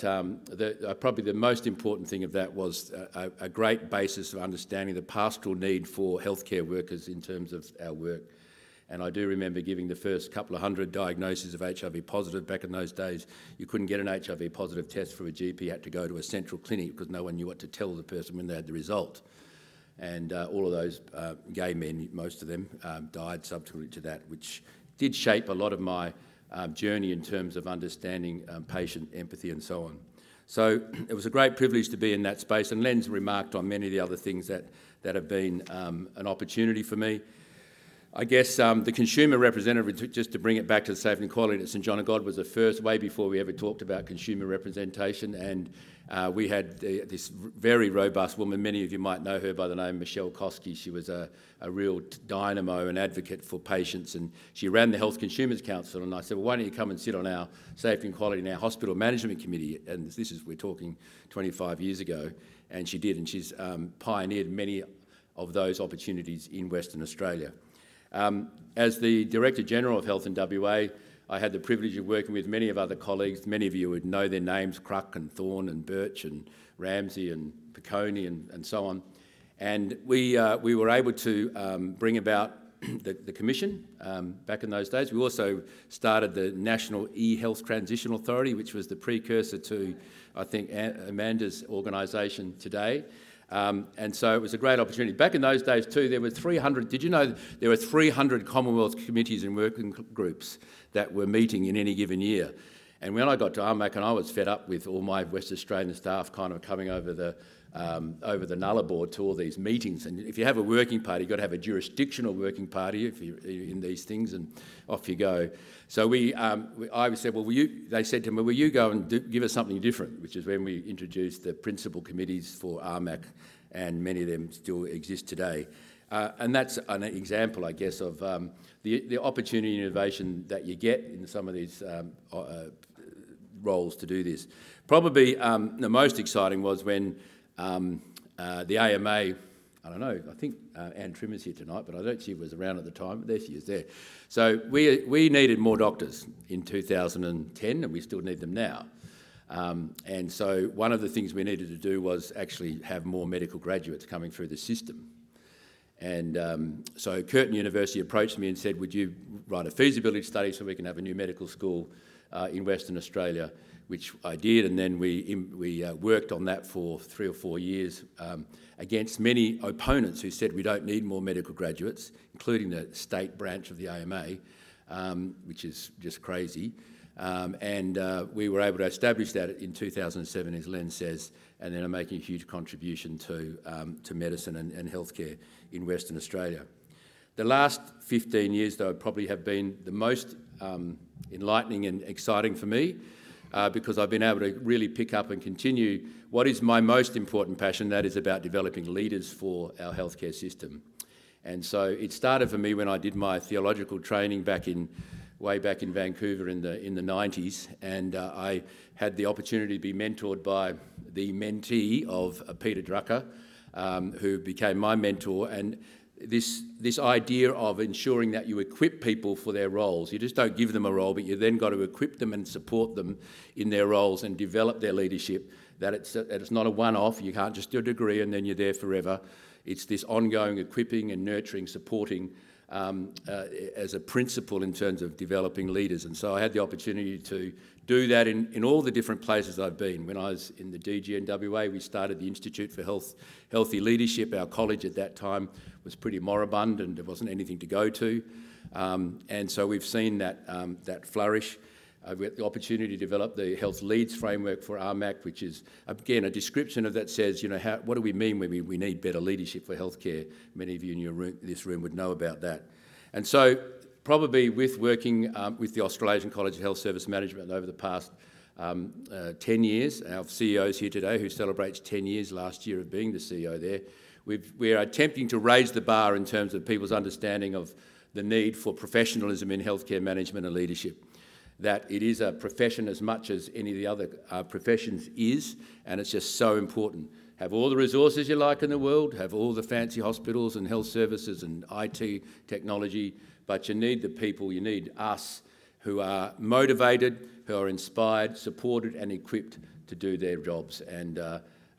probably the most important thing of that was a great basis of understanding the pastoral need for healthcare workers in terms of our work. And I do remember giving the first couple of hundred diagnoses of HIV positive. Back in those days, you couldn't get an HIV positive test from a GP, you had to go to a central clinic because no one knew what to tell the person when they had the result. And all of those gay men, most of them, died subsequent to that, which did shape a lot of my journey in terms of understanding patient empathy and so on. So it was a great privilege to be in that space, and Len's remarked on many of the other things that have been an opportunity for me. I guess the consumer representative, just to bring it back to the safety and quality at St John of God, was the first, way before we ever talked about consumer representation, and we had this very robust woman. Many of you might know her by the name Michelle Koski. She was a real dynamo and advocate for patients, and she ran the Health Consumers Council, and I said, well, why don't you come and sit on our safety and quality and our hospital management committee? And we're talking 25 years ago, and she did, and she's pioneered many of those opportunities in Western Australia. As the Director General of Health in WA, I had the privilege of working with many of other colleagues. Many of you would know their names, Cruck and Thorne and Birch and Ramsey and Piccone and so on. And we were able to bring about the Commission back in those days. We also started the National E-Health Transition Authority, which was the precursor to, I think, Amanda's organisation today. And so it was a great opportunity. Back in those days too, there were 300, did you know there were 300 Commonwealth committees and working groups that were meeting in any given year? And when I got to RMAC, and I was fed up with all my West Australian staff kind of coming over the Nullarbor to all these meetings. And if you have a working party, you've got to have a jurisdictional working party if you're in these things, and off you go. So I said, well, they said to me, will you go and give us something different, which is when we introduced the principal committees for RMAC, and many of them still exist today. And that's an example, I guess, of the opportunity and innovation that you get in some of these roles to do this. Probably the most exciting was when the AMA, I don't know, I think Anne Trimmer's here tonight, but I don't think she was around at the time, but there she is there. So we needed more doctors in 2010, and we still need them now. And so one of the things we needed to do was actually have more medical graduates coming through the system. And so Curtin University approached me and said, would you write a feasibility study so we can have a new medical school in Western Australia, which I did, and then we worked on that for 3 or 4 years against many opponents who said we don't need more medical graduates, including the state branch of the AMA, which is just crazy. And we were able to establish that in 2007, as Len says, and then are making a huge contribution to medicine and healthcare in Western Australia. The last 15 years, though, probably have been the most enlightening and exciting for me, because I've been able to really pick up and continue what is my most important passion, that is about developing leaders for our healthcare system. And so it started for me when I did my theological training way back in Vancouver in the 90s, and I had the opportunity to be mentored by the mentee of Peter Drucker, who became my mentor, and this idea of ensuring that you equip people for their roles. You just don't give them a role, but you then got to equip them and support them in their roles and develop their leadership, that it's not a one-off. You can't just do a degree and then you're there forever. It's this ongoing equipping and nurturing, supporting as a principle in terms of developing leaders. And so I had the opportunity to do that in all the different places I've been. When I was in the DG in WA, we started the Institute for Healthy Leadership. Our college at that time was pretty moribund and there wasn't anything to go to. And so we've seen that flourish. We had the opportunity to develop the Health Leads Framework for RMAC, which is, again, a description of that says, what do we mean when we need better leadership for healthcare? Many of you in this room would know about that. And so probably with working with the Australasian College of Health Service Management over the past 10 years, our CEO is here today who celebrates 10 years last year of being the CEO there, we are attempting to raise the bar in terms of people's understanding of the need for professionalism in healthcare management and leadership. That it is a profession as much as any of the other professions is, and it's just so important. Have all the resources you like in the world, have all the fancy hospitals and health services and IT technology, but you need the people, you need us who are motivated, who are inspired, supported and equipped to do their jobs. And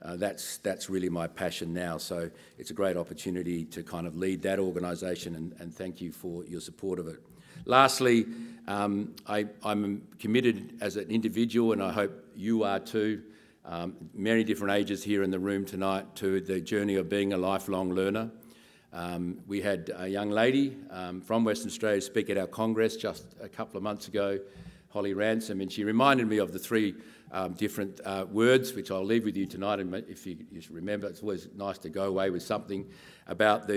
that's really my passion now. So it's a great opportunity to kind of lead that organisation, and thank you for your support of it. Lastly, I'm committed as an individual, and I hope you are too, many different ages here in the room tonight, to the journey of being a lifelong learner. We had a young lady from Western Australia speak at our Congress just a couple of months ago Holly Ransom, and she reminded me of the three different words, which I'll leave with you tonight. And if you remember, it's always nice to go away with something about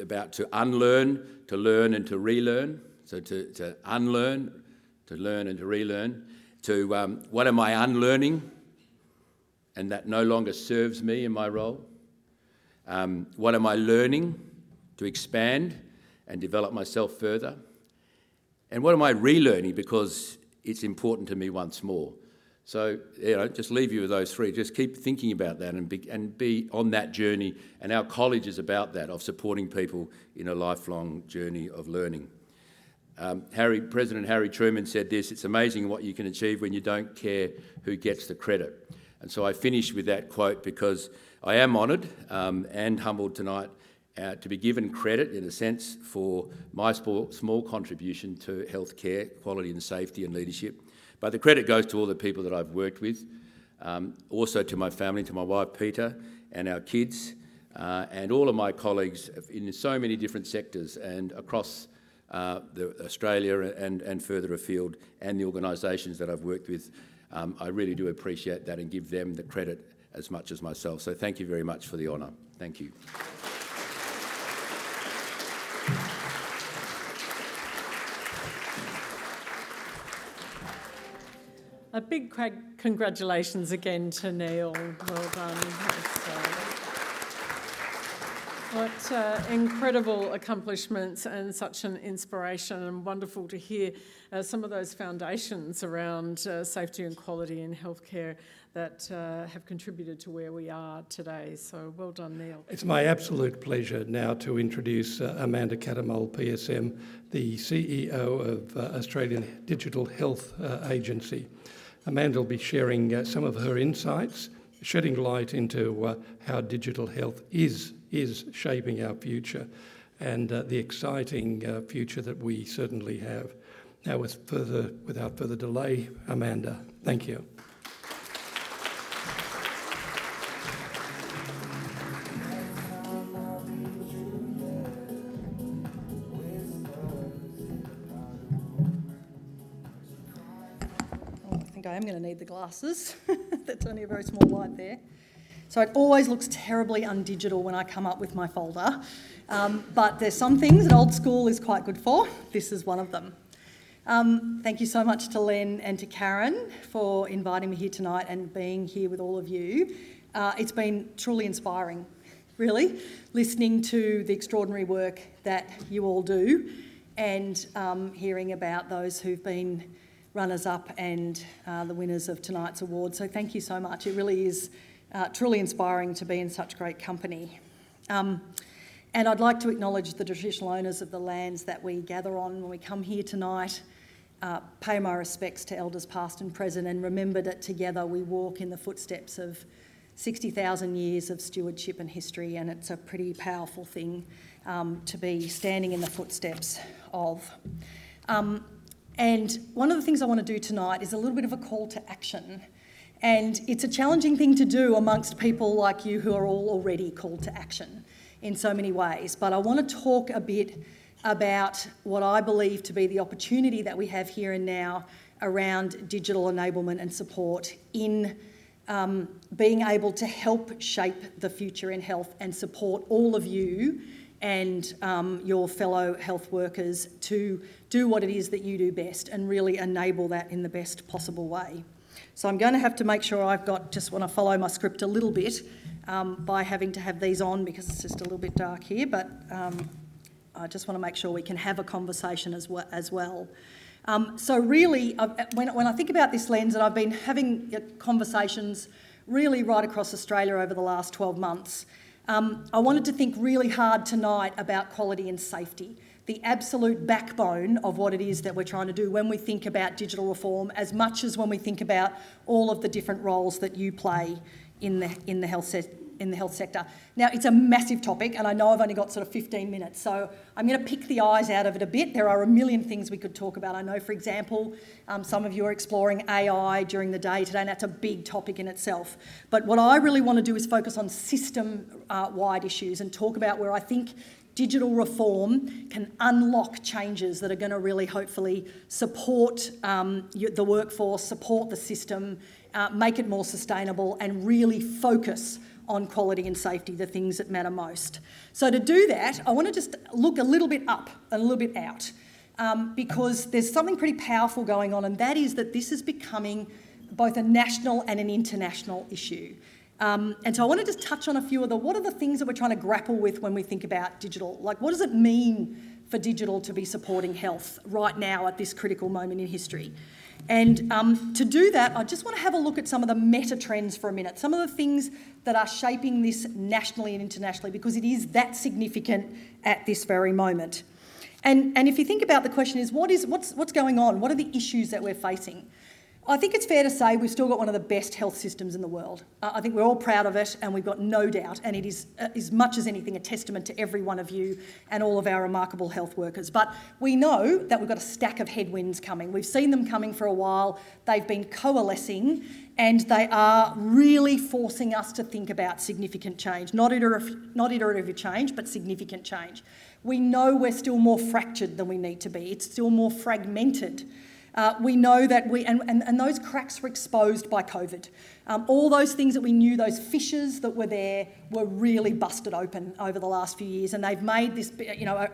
about to unlearn, to learn, and to relearn. So to unlearn, to learn, and to relearn. To what am I unlearning, and that no longer serves me in my role? What am I learning to expand and develop myself further? And what am I relearning because it's important to me once more? So, just leave you with those three. Just keep thinking about that and be on that journey. And our college is about that, of supporting people in a lifelong journey of learning. President Harry Truman said this: "It's amazing what you can achieve when you don't care who gets the credit." And so I finish with that quote because I am honoured and humbled tonight to be given credit, in a sense, for my small contribution to healthcare, quality and safety and leadership. But the credit goes to all the people that I've worked with, also to my family, to my wife Peter and our kids, and all of my colleagues in so many different sectors and across Australia and further afield, and the organisations that I've worked with. I really do appreciate that and give them the credit as much as myself. So thank you very much for the honour. Thank you. A big congratulations again to Neil. Well done. What incredible accomplishments and such an inspiration, and wonderful to hear some of those foundations around safety and quality in healthcare that have contributed to where we are today. So well done, Neil. It's my absolute pleasure now to introduce Amanda Cattermole, PSM, the CEO of Australian Digital Health Agency. Amanda will be sharing some of her insights, shedding light into how digital health is shaping our future and the exciting future that we certainly have. Now, without further delay, Amanda, thank you. I am going to need the glasses. That's only a very small light there. So it always looks terribly undigital when I come up with my folder. But there's some things that old school is quite good for. This is one of them. Thank you so much to Len and to Karen for inviting me here tonight and being here with all of you. It's been truly inspiring, really, listening to the extraordinary work that you all do and hearing about those who've been runners-up and the winners of tonight's award. So thank you so much. It really is truly inspiring to be in such great company. And I'd like to acknowledge the traditional owners of the lands that we gather on when we come here tonight, pay my respects to elders past and present, and remember that together we walk in the footsteps of 60,000 years of stewardship and history, and it's a pretty powerful thing to be standing in the footsteps of. And one of the things I want to do tonight is a little bit of a call to action. And it's a challenging thing to do amongst people like you who are all already called to action in so many ways. But I want to talk a bit about what I believe to be the opportunity that we have here and now around digital enablement and support in being able to help shape the future in health and support all of you and your fellow health workers to do what it is that you do best and really enable that in the best possible way. So I'm going to have to make sure just want to follow my script a little bit by having to have these on because it's just a little bit dark here, but I just want to make sure we can have a conversation as well. So really, when I think about this lens, and I've been having conversations really right across Australia over the last 12 months, I wanted to think really hard tonight about quality and safety, the absolute backbone of what it is that we're trying to do when we think about digital reform, as much as when we think about all of the different roles that you play in the health sector. Now, it's a massive topic, and I know I've only got sort of 15 minutes, so I'm going to pick the eyes out of it a bit. There are a million things we could talk about. I know, for example, some of you are exploring AI during the day today, and that's a big topic in itself. But what I really want to do is focus on system-wide issues and talk about where I think digital reform can unlock changes that are going to really hopefully support the workforce, support the system, make it more sustainable, and really focus on quality and safety, the things that matter most. So to do that, I want to just look a little bit up and a little bit out, because there's something pretty powerful going on, and that is that this is becoming both a national and an international issue. And so I want to just touch on a few of what are the things that we're trying to grapple with when we think about digital? Like, what does it mean for digital to be supporting health right now at this critical moment in history? And to do that, I just want to have a look at some of the meta trends for a minute, some of the things that are shaping this nationally and internationally, because it is that significant at this very moment. And if you think about the question is, what's going on? What are the issues that we're facing? I think it's fair to say we've still got one of the best health systems in the world. I think we're all proud of it, and we've got no doubt, and it is, as much as anything, a testament to every one of you and all of our remarkable health workers. But we know that we've got a stack of headwinds coming. We've seen them coming for a while. They've been coalescing, and they are really forcing us to think about significant change. Not iterative change, but significant change. We know we're still more fractured than we need to be. It's still more fragmented. We know that and those cracks were exposed by COVID. All those things that we knew, those fissures that were there, were really busted open over the last few years, and they've made this,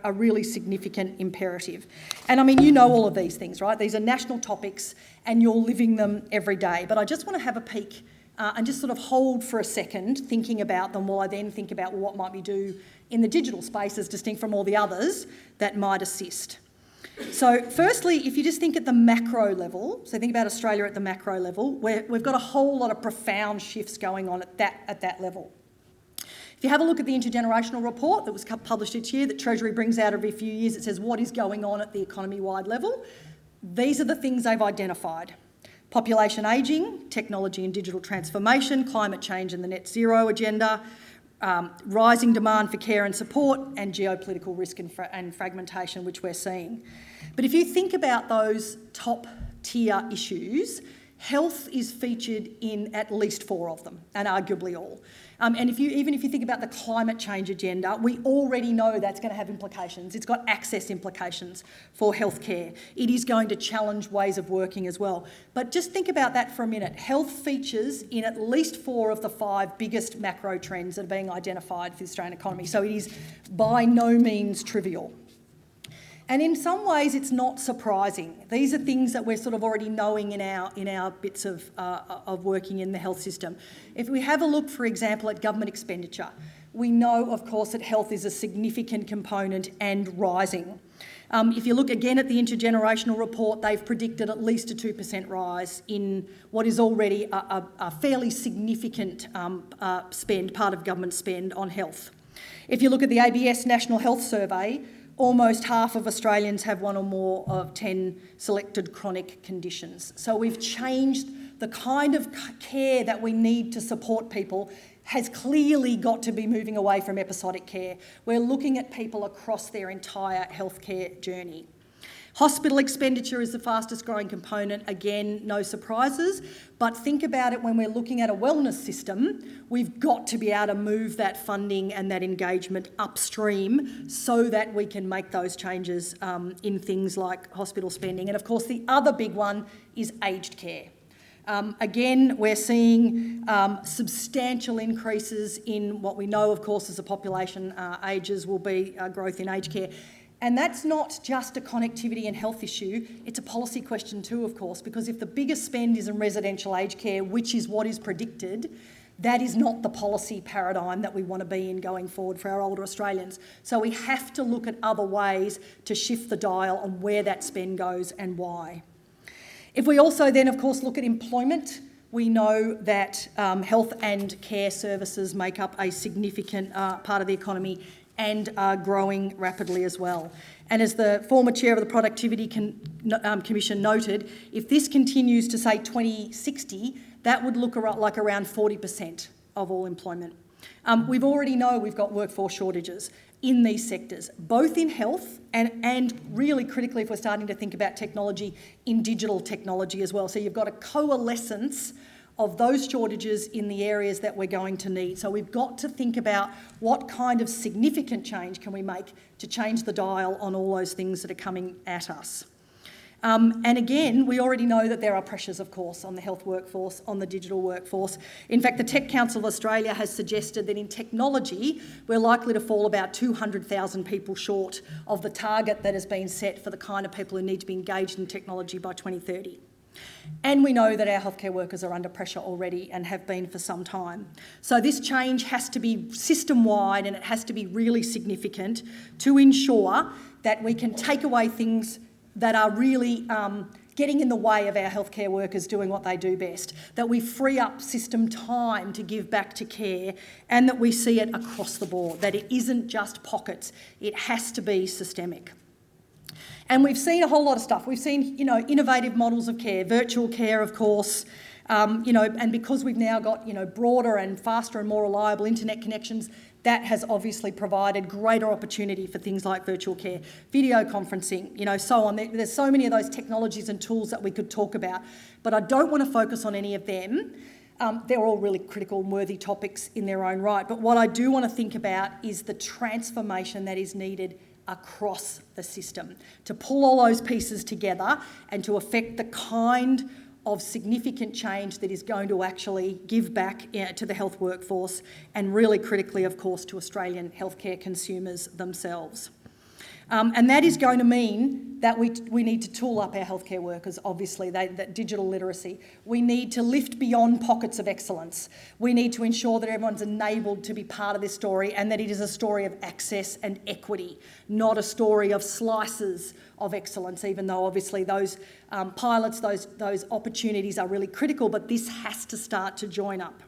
a really significant imperative. And I mean, you know all of these things, right? These are national topics, and you're living them every day. But I just want to have a peek and just sort of hold for a second, thinking about them, while I then think about what might we do in the digital space as distinct from all the others that might assist. So firstly, if you just think at the macro level, so think about Australia at the macro level, we've got a whole lot of profound shifts going on at that level. If you have a look at the intergenerational report that was published each year, that Treasury brings out every few years, it says what is going on at the economy-wide level. These are the things they've identified: population ageing, technology and digital transformation, climate change and the net zero agenda, rising demand for care and support, and geopolitical risk and fragmentation, which we're seeing. But if you think about those top tier issues, health is featured in at least 4 of them, and arguably all. And even if you think about the climate change agenda, we already know that's going to have implications. It's got access implications for healthcare. It is going to challenge ways of working as well. But just think about that for a minute. Health features in at least 4 of the 5 biggest macro trends that are being identified for the Australian economy. So it is by no means trivial. And in some ways, it's not surprising. These are things that we're sort of already knowing in our bits of working in the health system. If we have a look, for example, at government expenditure, we know, of course, that health is a significant component and rising. If you look again at the intergenerational report, they've predicted at least a 2% rise in what is already a fairly significant part of government spend on health. If you look at the ABS National Health Survey, almost half of Australians have 1 or more of 10 selected chronic conditions. So we've changed the kind of care that we need to support people has clearly got to be moving away from episodic care. We're looking at people across their entire healthcare journey. Hospital expenditure is the fastest growing component. Again, no surprises, but think about it when we're looking at a wellness system, we've got to be able to move that funding and that engagement upstream so that we can make those changes in things like hospital spending. And of course, the other big one is aged care. Again, we're seeing substantial increases in what we know, of course, as the population ages, will be growth in aged care. And that's not just a connectivity and health issue, it's a policy question too, of course, because if the biggest spend is in residential aged care, which is what is predicted, that is not the policy paradigm that we want to be in going forward for our older Australians. So we have to look at other ways to shift the dial on where that spend goes and why. If we also then, of course, look at employment, we know that health and care services make up a significant part of the economy and are growing rapidly as well. And as the former chair of the Productivity Commission noted, if this continues to, say, 2060, that would look like around 40% of all employment. We've already know we've got workforce shortages in these sectors, both in health and really critically, if we're starting to think about technology, in digital technology as well. So you've got a coalescence of those shortages in the areas that we're going to need. So we've got to think about what kind of significant change can we make to change the dial on all those things that are coming at us. And again, we already know that there are pressures, of course, on the health workforce, on the digital workforce. In fact, the Tech Council of Australia has suggested that in technology, we're likely to fall about 200,000 people short of the target that has been set for the kind of people who need to be engaged in technology by 2030. And we know that our healthcare workers are under pressure already and have been for some time. So this change has to be system-wide and it has to be really significant to ensure that we can take away things that are really getting in the way of our healthcare workers doing what they do best, that we free up system time to give back to care, and that we see it across the board, that it isn't just pockets, it has to be systemic. And we've seen a whole lot of stuff. We've seen, innovative models of care, virtual care, of course, and because we've now got, broader and faster and more reliable internet connections, that has obviously provided greater opportunity for things like virtual care, video conferencing, so on. There's so many of those technologies and tools that we could talk about, but I don't want to focus on any of them. They're all really critical and worthy topics in their own right. But what I do want to think about is the transformation that is needed across the system to pull all those pieces together and to affect the kind of significant change that is going to actually give back to the health workforce and really critically, of course, to Australian healthcare consumers themselves. And that is going to mean that we need to tool up our healthcare workers, obviously, that digital literacy. We need to lift beyond pockets of excellence. We need to ensure that everyone's enabled to be part of this story and that it is a story of access and equity, not a story of slices of excellence, even though obviously those pilots, those opportunities are really critical, but this has to start to join up.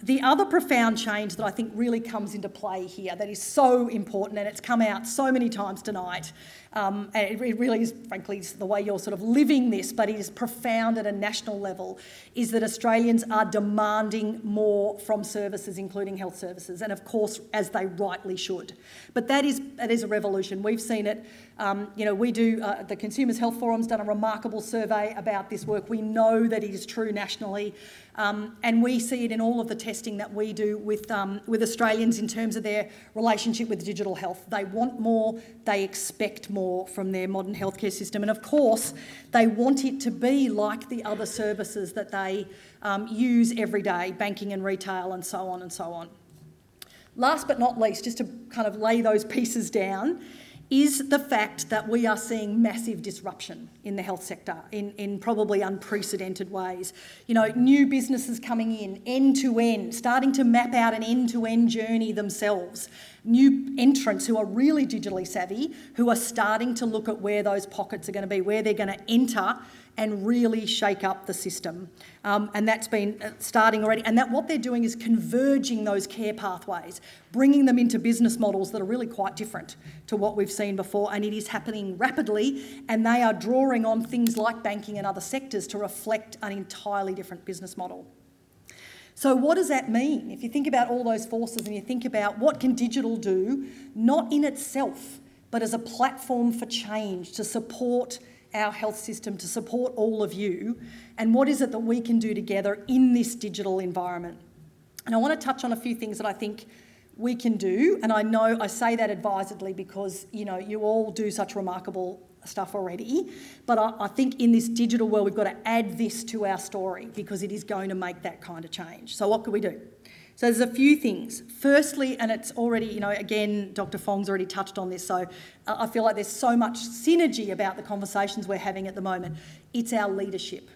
The other profound change that I think really comes into play here that is so important, and it's come out so many times tonight, and it really is, frankly, the way you're sort of living this, but it is profound at a national level, is that Australians are demanding more from services, including health services, and of course, as they rightly should. But that is a revolution. We've seen it. We do, the Consumers Health Forum's done a remarkable survey about this work. We know that it is true nationally. And we see it in all of the testing that we do with Australians in terms of their relationship with digital health. They want more, they expect more from their modern healthcare system, and of course they want it to be like the other services that they use every day, banking and retail and so on and so on. Last but not least, just to kind of lay those pieces down, is the fact that we are seeing massive disruption in the health sector in probably unprecedented ways. New businesses coming in, end-to-end, starting to map out an end-to-end journey themselves. New entrants who are really digitally savvy, who are starting to look at where those pockets are going to be, where they're going to enter and really shake up the system. And that's been starting already. And that what they're doing is converging those care pathways, bringing them into business models that are really quite different to what we've seen before. And it is happening rapidly. And they are drawing on things like banking and other sectors to reflect an entirely different business model. So what does that mean? If you think about all those forces and you think about what can digital do, not in itself, but as a platform for change to support our health system, to support all of you, and what is it that we can do together in this digital environment? And I want to touch on a few things that I think we can do, and I know I say that advisedly because you all do such remarkable stuff already, but I think in this digital world we've got to add this to our story because it is going to make that kind of change. So what can we do? So there's a few things. Firstly, and it's already, again, Dr. Fong's already touched on this, so I feel like there's so much synergy about the conversations we're having at the moment. It's our leadership.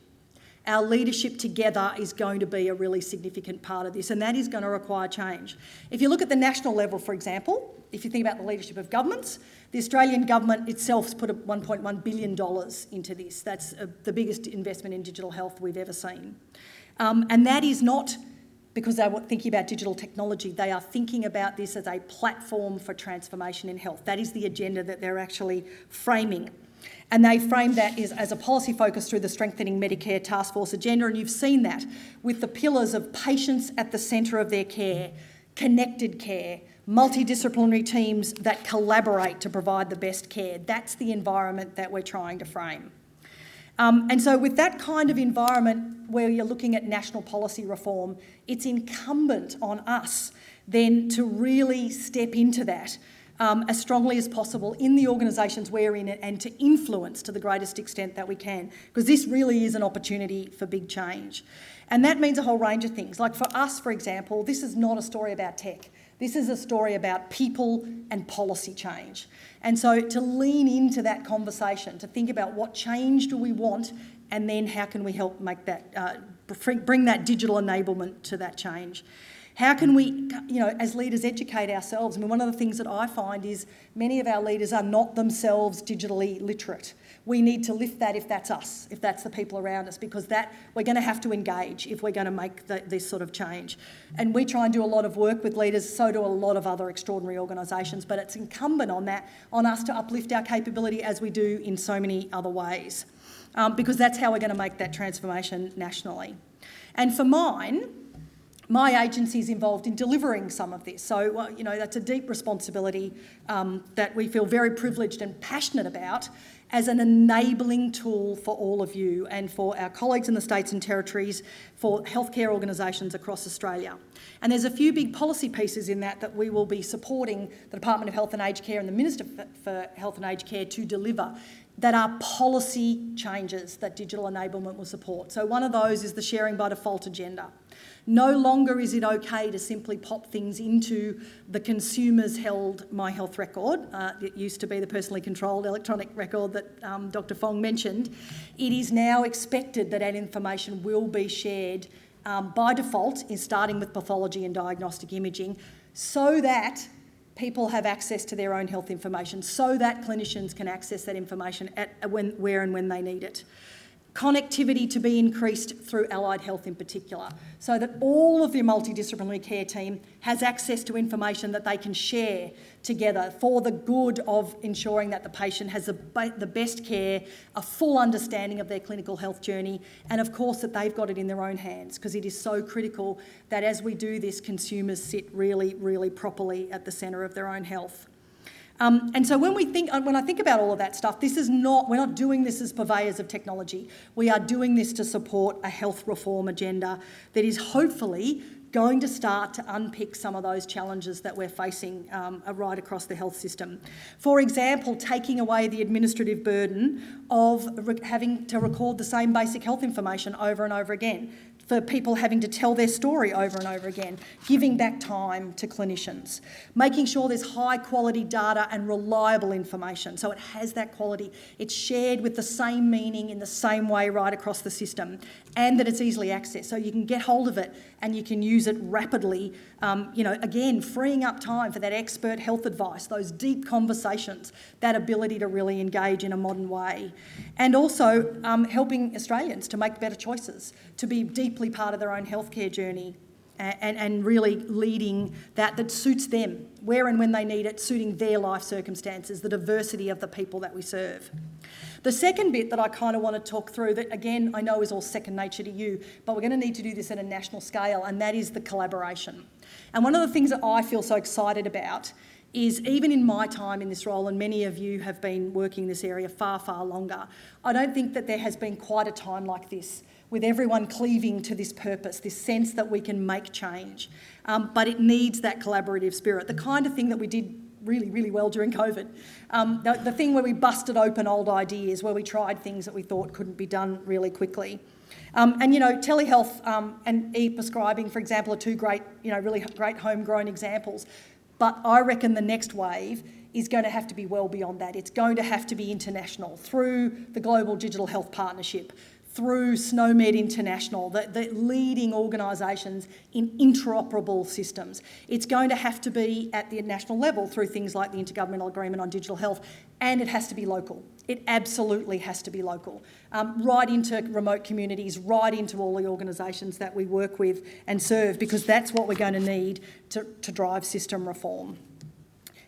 Our leadership together is going to be a really significant part of this, and that is going to require change. If you look at the national level, for example, if you think about the leadership of governments, the Australian government itself has put $1.1 billion into this. That's the biggest investment in digital health we've ever seen. And that is not because they were thinking about digital technology. They are thinking about this as a platform for transformation in health. That is the agenda that they're actually framing. And they frame that as a policy focus through the Strengthening Medicare Task Force agenda, and you've seen that with the pillars of patients at the centre of their care, connected care, multidisciplinary teams that collaborate to provide the best care. That's the environment that we're trying to frame. And so with that kind of environment where you're looking at national policy reform, it's incumbent on us then to really step into that as strongly as possible in the organisations we're in and to influence to the greatest extent that we can, because this really is an opportunity for big change. And that means a whole range of things. Like for us, for example, this is not a story about tech. This is a story about people and policy change. And so to lean into that conversation, to think about what change do we want, and then how can we help make that, bring that digital enablement to that change. How can we, as leaders, educate ourselves? I mean, one of the things that I find is many of our leaders are not themselves digitally literate. We need to lift that if that's us, if that's the people around us, because that we're going to have to engage if we're going to make this sort of change. And we try and do a lot of work with leaders, so do a lot of other extraordinary organisations, but it's incumbent on us to uplift our capability as we do in so many other ways, because that's how we're going to make that transformation nationally. And for my agency is involved in delivering some of this. So, that's a deep responsibility that we feel very privileged and passionate about as an enabling tool for all of you and for our colleagues in the states and territories, for healthcare organisations across Australia. And there's a few big policy pieces in that we will be supporting the Department of Health and Aged Care and the Minister for Health and Aged Care to deliver, that are policy changes that digital enablement will support. So one of those is the sharing by default agenda. No longer is it okay to simply pop things into the consumer's held My Health record. It used to be the personally controlled electronic record that Dr. Fong mentioned. It is now expected that that information will be shared by default, starting with pathology and diagnostic imaging, so that people have access to their own health information, so that clinicians can access that information where and when they need it. Connectivity to be increased through allied health in particular, so that all of the multidisciplinary care team has access to information that they can share together for the good of ensuring that the patient has the best care, a full understanding of their clinical health journey, and of course that they've got it in their own hands, because it is so critical that as we do this, consumers sit really, really properly at the centre of their own health. And so when I think about all of that stuff, we're not doing this as purveyors of technology. We are doing this to support a health reform agenda that is hopefully going to start to unpick some of those challenges that we're facing right across the health system. For example, taking away the administrative burden of having to record the same basic health information over and over again, for people having to tell their story over and over again, giving back time to clinicians, making sure there's high quality data and reliable information, so it has that quality, it's shared with the same meaning in the same way right across the system, and that it's easily accessed, so you can get hold of it and you can use it rapidly, again, freeing up time for that expert health advice, those deep conversations, that ability to really engage in a modern way. And also helping Australians to make better choices, to be deeply part of their own healthcare journey and really leading that suits them, where and when they need it, suiting their life circumstances, the diversity of the people that we serve. The second bit that I kind of want to talk through, that again I know is all second nature to you, but we're going to need to do this at a national scale, and that is the collaboration. And one of the things that I feel so excited about is, even in my time in this role, and many of you have been working in this area far, far longer, I don't think that there has been quite a time like this, with everyone cleaving to this purpose, this sense that we can make change. But it needs that collaborative spirit, the kind of thing that we did really, really well during COVID. The thing where we busted open old ideas, where we tried things that we thought couldn't be done really quickly. Telehealth and e-prescribing, for example, are two great, really great homegrown examples. But I reckon the next wave is going to have to be well beyond that. It's going to have to be international, through the Global Digital Health Partnership, through SNOMED International, the leading organisations in interoperable systems. It's going to have to be at the national level through things like the Intergovernmental Agreement on Digital Health, and it has to be local. It absolutely has to be local, right into remote communities, right into all the organisations that we work with and serve, because that's what we're going to need to drive system reform.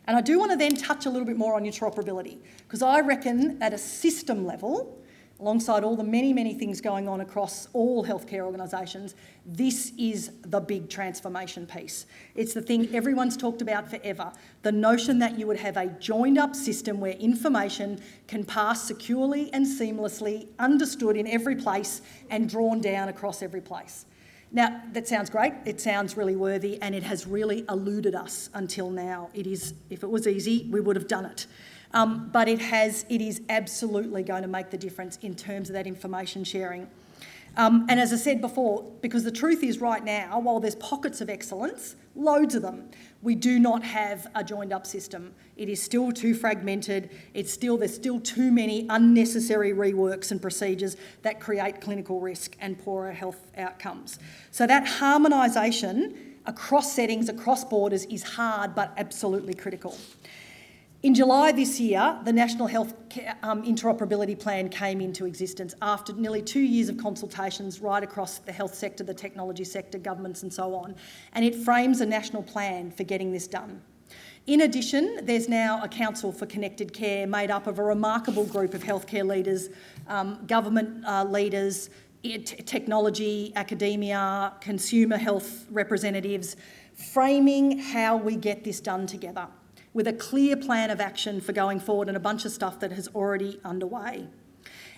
And I do want to then touch a little bit more on interoperability, because I reckon at a system level, alongside all the many, many things going on across all healthcare organisations, this is the big transformation piece. It's the thing everyone's talked about forever, the notion that you would have a joined-up system where information can pass securely and seamlessly, understood in every place and drawn down across every place. Now, that sounds great, it sounds really worthy, and it has really eluded us until now. It is, if it was easy, we would have done it. But it is absolutely going to make the difference in terms of that information sharing. And as I said before, because the truth is right now, while there's pockets of excellence, loads of them, we do not have a joined-up system. It is still too fragmented. There's still too many unnecessary reworks and procedures that create clinical risk and poorer health outcomes. So that harmonisation across settings, across borders is hard but absolutely critical. In July this year, the National Health Interoperability Plan came into existence after nearly 2 years of consultations right across the health sector, the technology sector, governments and so on, and it frames a national plan for getting this done. In addition, there's now a Council for Connected Care made up of a remarkable group of healthcare leaders, government leaders, technology, academia, consumer health representatives, framing how we get this done together, with a clear plan of action for going forward and a bunch of stuff that is already underway.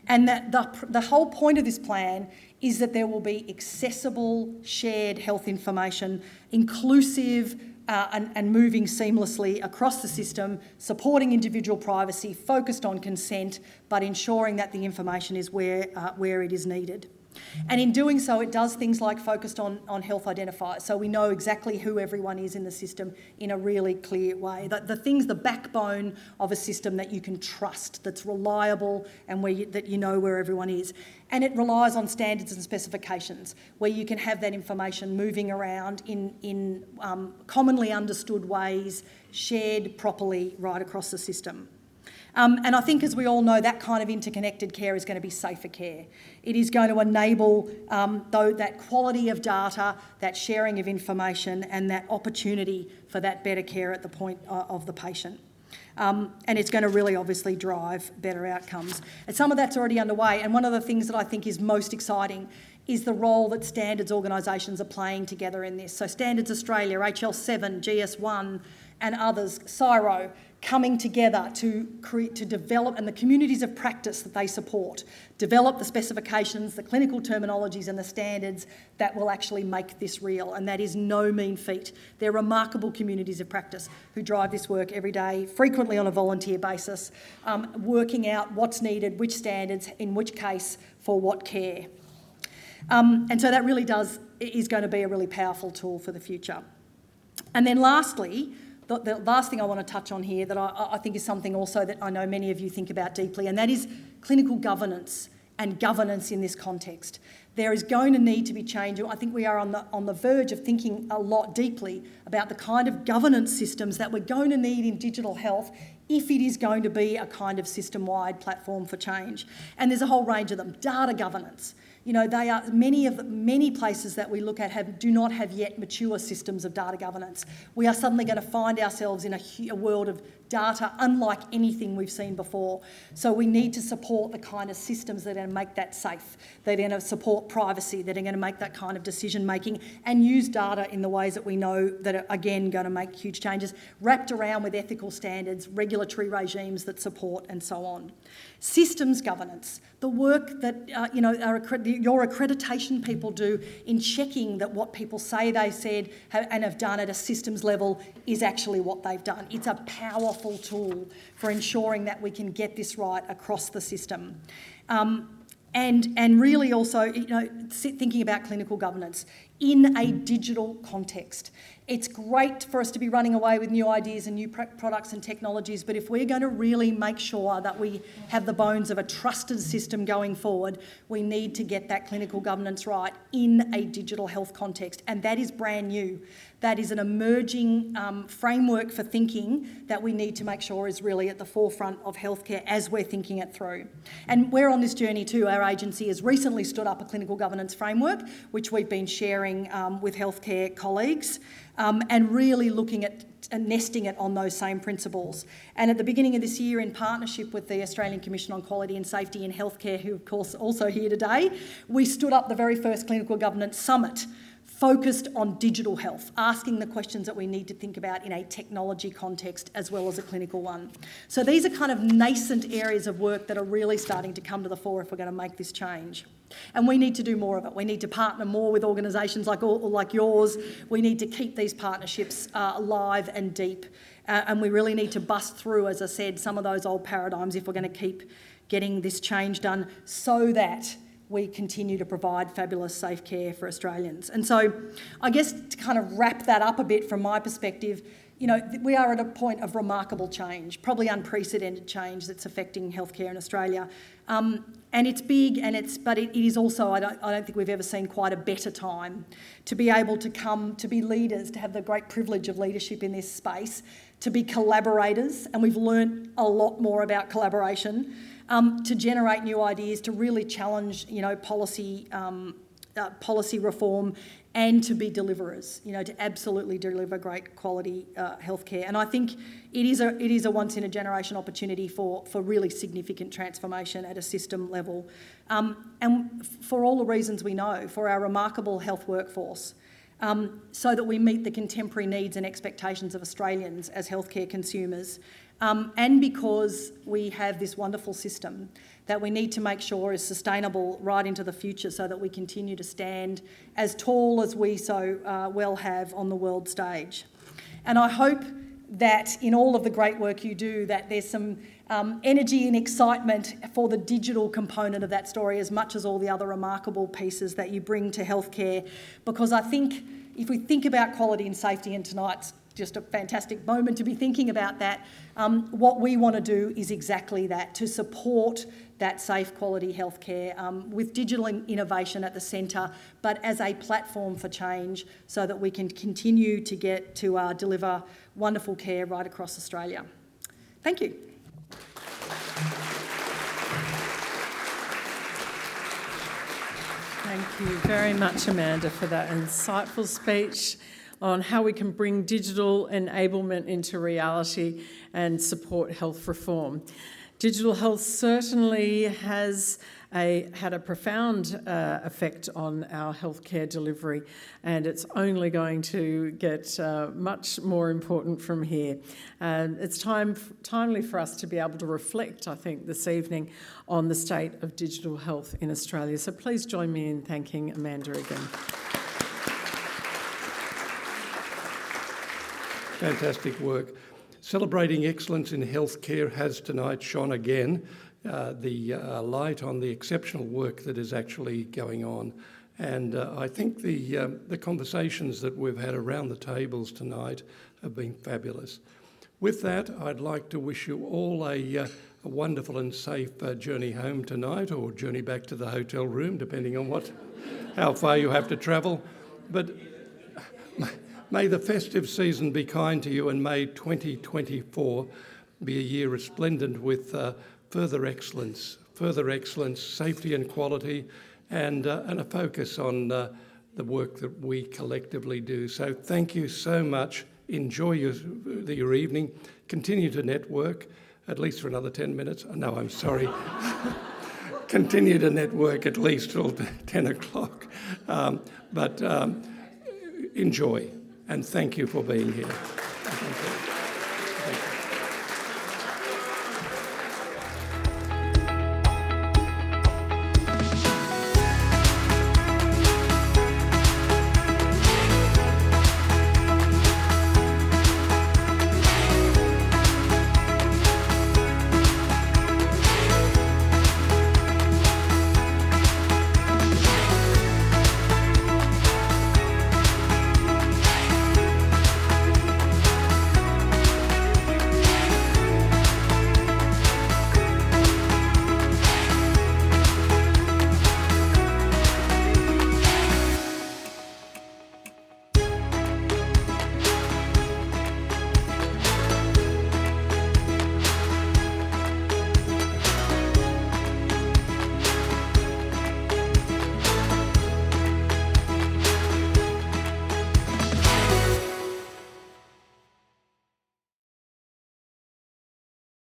And that the whole point of this plan is that there will be accessible, shared health information, inclusive and moving seamlessly across the system, supporting individual privacy, focused on consent, but ensuring that the information is where it is needed. And in doing so, it does things like focused on health identifiers, so we know exactly who everyone is in the system in a really clear way. The backbone of a system that you can trust, that's reliable and that you know where everyone is. And it relies on standards and specifications where you can have that information moving around in commonly understood ways, shared properly right across the system. And I think, as we all know, that kind of interconnected care is going to be safer care. It is going to enable that quality of data, that sharing of information, and that opportunity for that better care at the point of the patient. And it's going to really obviously drive better outcomes. And some of that's already underway, and one of the things that I think is most exciting is the role that standards organisations are playing together in this. So Standards Australia, HL7, GS1 and others, CSIRO, coming together to develop, and the communities of practice that they support, develop the specifications, the clinical terminologies and the standards that will actually make this real. And that is no mean feat. They're remarkable communities of practice who drive this work every day, frequently on a volunteer basis, working out what's needed, which standards, in which case, for what care. And so that really is going to be a really powerful tool for the future. And then lastly, the last thing I want to touch on here that I think is something also that I know many of you think about deeply, and that is clinical governance and governance in this context. There is going to need to be change. I think we are on the verge of thinking a lot deeply about the kind of governance systems that we're going to need in digital health if it is going to be a kind of system-wide platform for change. And there's a whole range of them. Data governance. You know, they are many places that we look at do not have yet mature systems of data governance. We are suddenly going to find ourselves in a world of data unlike anything we've seen before. So we need to support the kind of systems that are going to make that safe, that are going to support privacy, that are going to make that kind of decision making, and use data in the ways that we know that are, again, going to make huge changes, wrapped around with ethical standards, regulatory regimes that support, and so on. Systems governance, the work that your accreditation people do in checking that what people say they said and have done at a systems level is actually what they've done. It's a powerful tool for ensuring that we can get this right across the system. And really also, thinking about clinical governance in a digital context. It's great for us to be running away with new ideas and new products and technologies, but if we're going to really make sure that we have the bones of a trusted system going forward, we need to get that clinical governance right in a digital health context, and that is brand new. That is an emerging framework for thinking that we need to make sure is really at the forefront of healthcare as we're thinking it through. And we're on this journey too. Our agency has recently stood up a clinical governance framework, which we've been sharing with healthcare colleagues. and really looking at and nesting it on those same principles. And at the beginning of this year, in partnership with the Australian Commission on Quality and Safety in Healthcare, who of course also here today, we stood up the very first Clinical Governance Summit focused on digital health, asking the questions that we need to think about in a technology context as well as a clinical one. So these are kind of nascent areas of work that are really starting to come to the fore if we're going to make this change. And we need to do more of it. We need to partner more with organisations like yours. We need to keep these partnerships alive and deep. And we really need to bust through, as I said, some of those old paradigms if we're going to keep getting this change done so that we continue to provide fabulous safe care for Australians. And so I guess to kind of wrap that up a bit from my perspective, you know, we are at a point of remarkable change, probably unprecedented change that's affecting healthcare in Australia. And it's big, but it is also, I don't think we've ever seen quite a better time to be able to come, to be leaders, to have the great privilege of leadership in this space, to be collaborators, and we've learnt a lot more about collaboration, to generate new ideas, to really challenge, you know, policy reform, and to be deliverers, you know, to absolutely deliver great quality healthcare. And I think it is a once in a generation opportunity for really significant transformation at a system level, and for all the reasons we know, for our remarkable health workforce, so that we meet the contemporary needs and expectations of Australians as healthcare consumers. And because we have this wonderful system that we need to make sure is sustainable right into the future so that we continue to stand as tall as we so well have on the world stage. And I hope that in all of the great work you do, that there's some energy and excitement for the digital component of that story as much as all the other remarkable pieces that you bring to healthcare. Because I think if we think about quality and safety, and tonight's just a fantastic moment to be thinking about that. What we want to do is exactly that, to support that safe quality healthcare with digital innovation at the centre, but as a platform for change so that we can continue to get to deliver wonderful care right across Australia. Thank you. Thank you very much, Amanda, for that insightful speech on how we can bring digital enablement into reality and support health reform. Digital health certainly has had a profound effect on our healthcare delivery, and it's only going to get much more important from here. It's timely for us to be able to reflect, I think, this evening on the state of digital health in Australia. So please join me in thanking Amanda again. Fantastic work. Celebrating excellence in healthcare has tonight shone again the light on the exceptional work that is actually going on. And I think the conversations that we've had around the tables tonight have been fabulous. With that, I'd like to wish you all a wonderful and safe journey home tonight, or journey back to the hotel room, depending on how far you have to travel. But may the festive season be kind to you, and may 2024 be a year resplendent with further excellence, safety and quality, and a focus on the work that we collectively do. So thank you so much. Enjoy your evening. Continue to network, at least for another 10 minutes. No, I'm sorry. Continue to network at least till 10 o'clock. But enjoy. And thank you for being here. Thank you.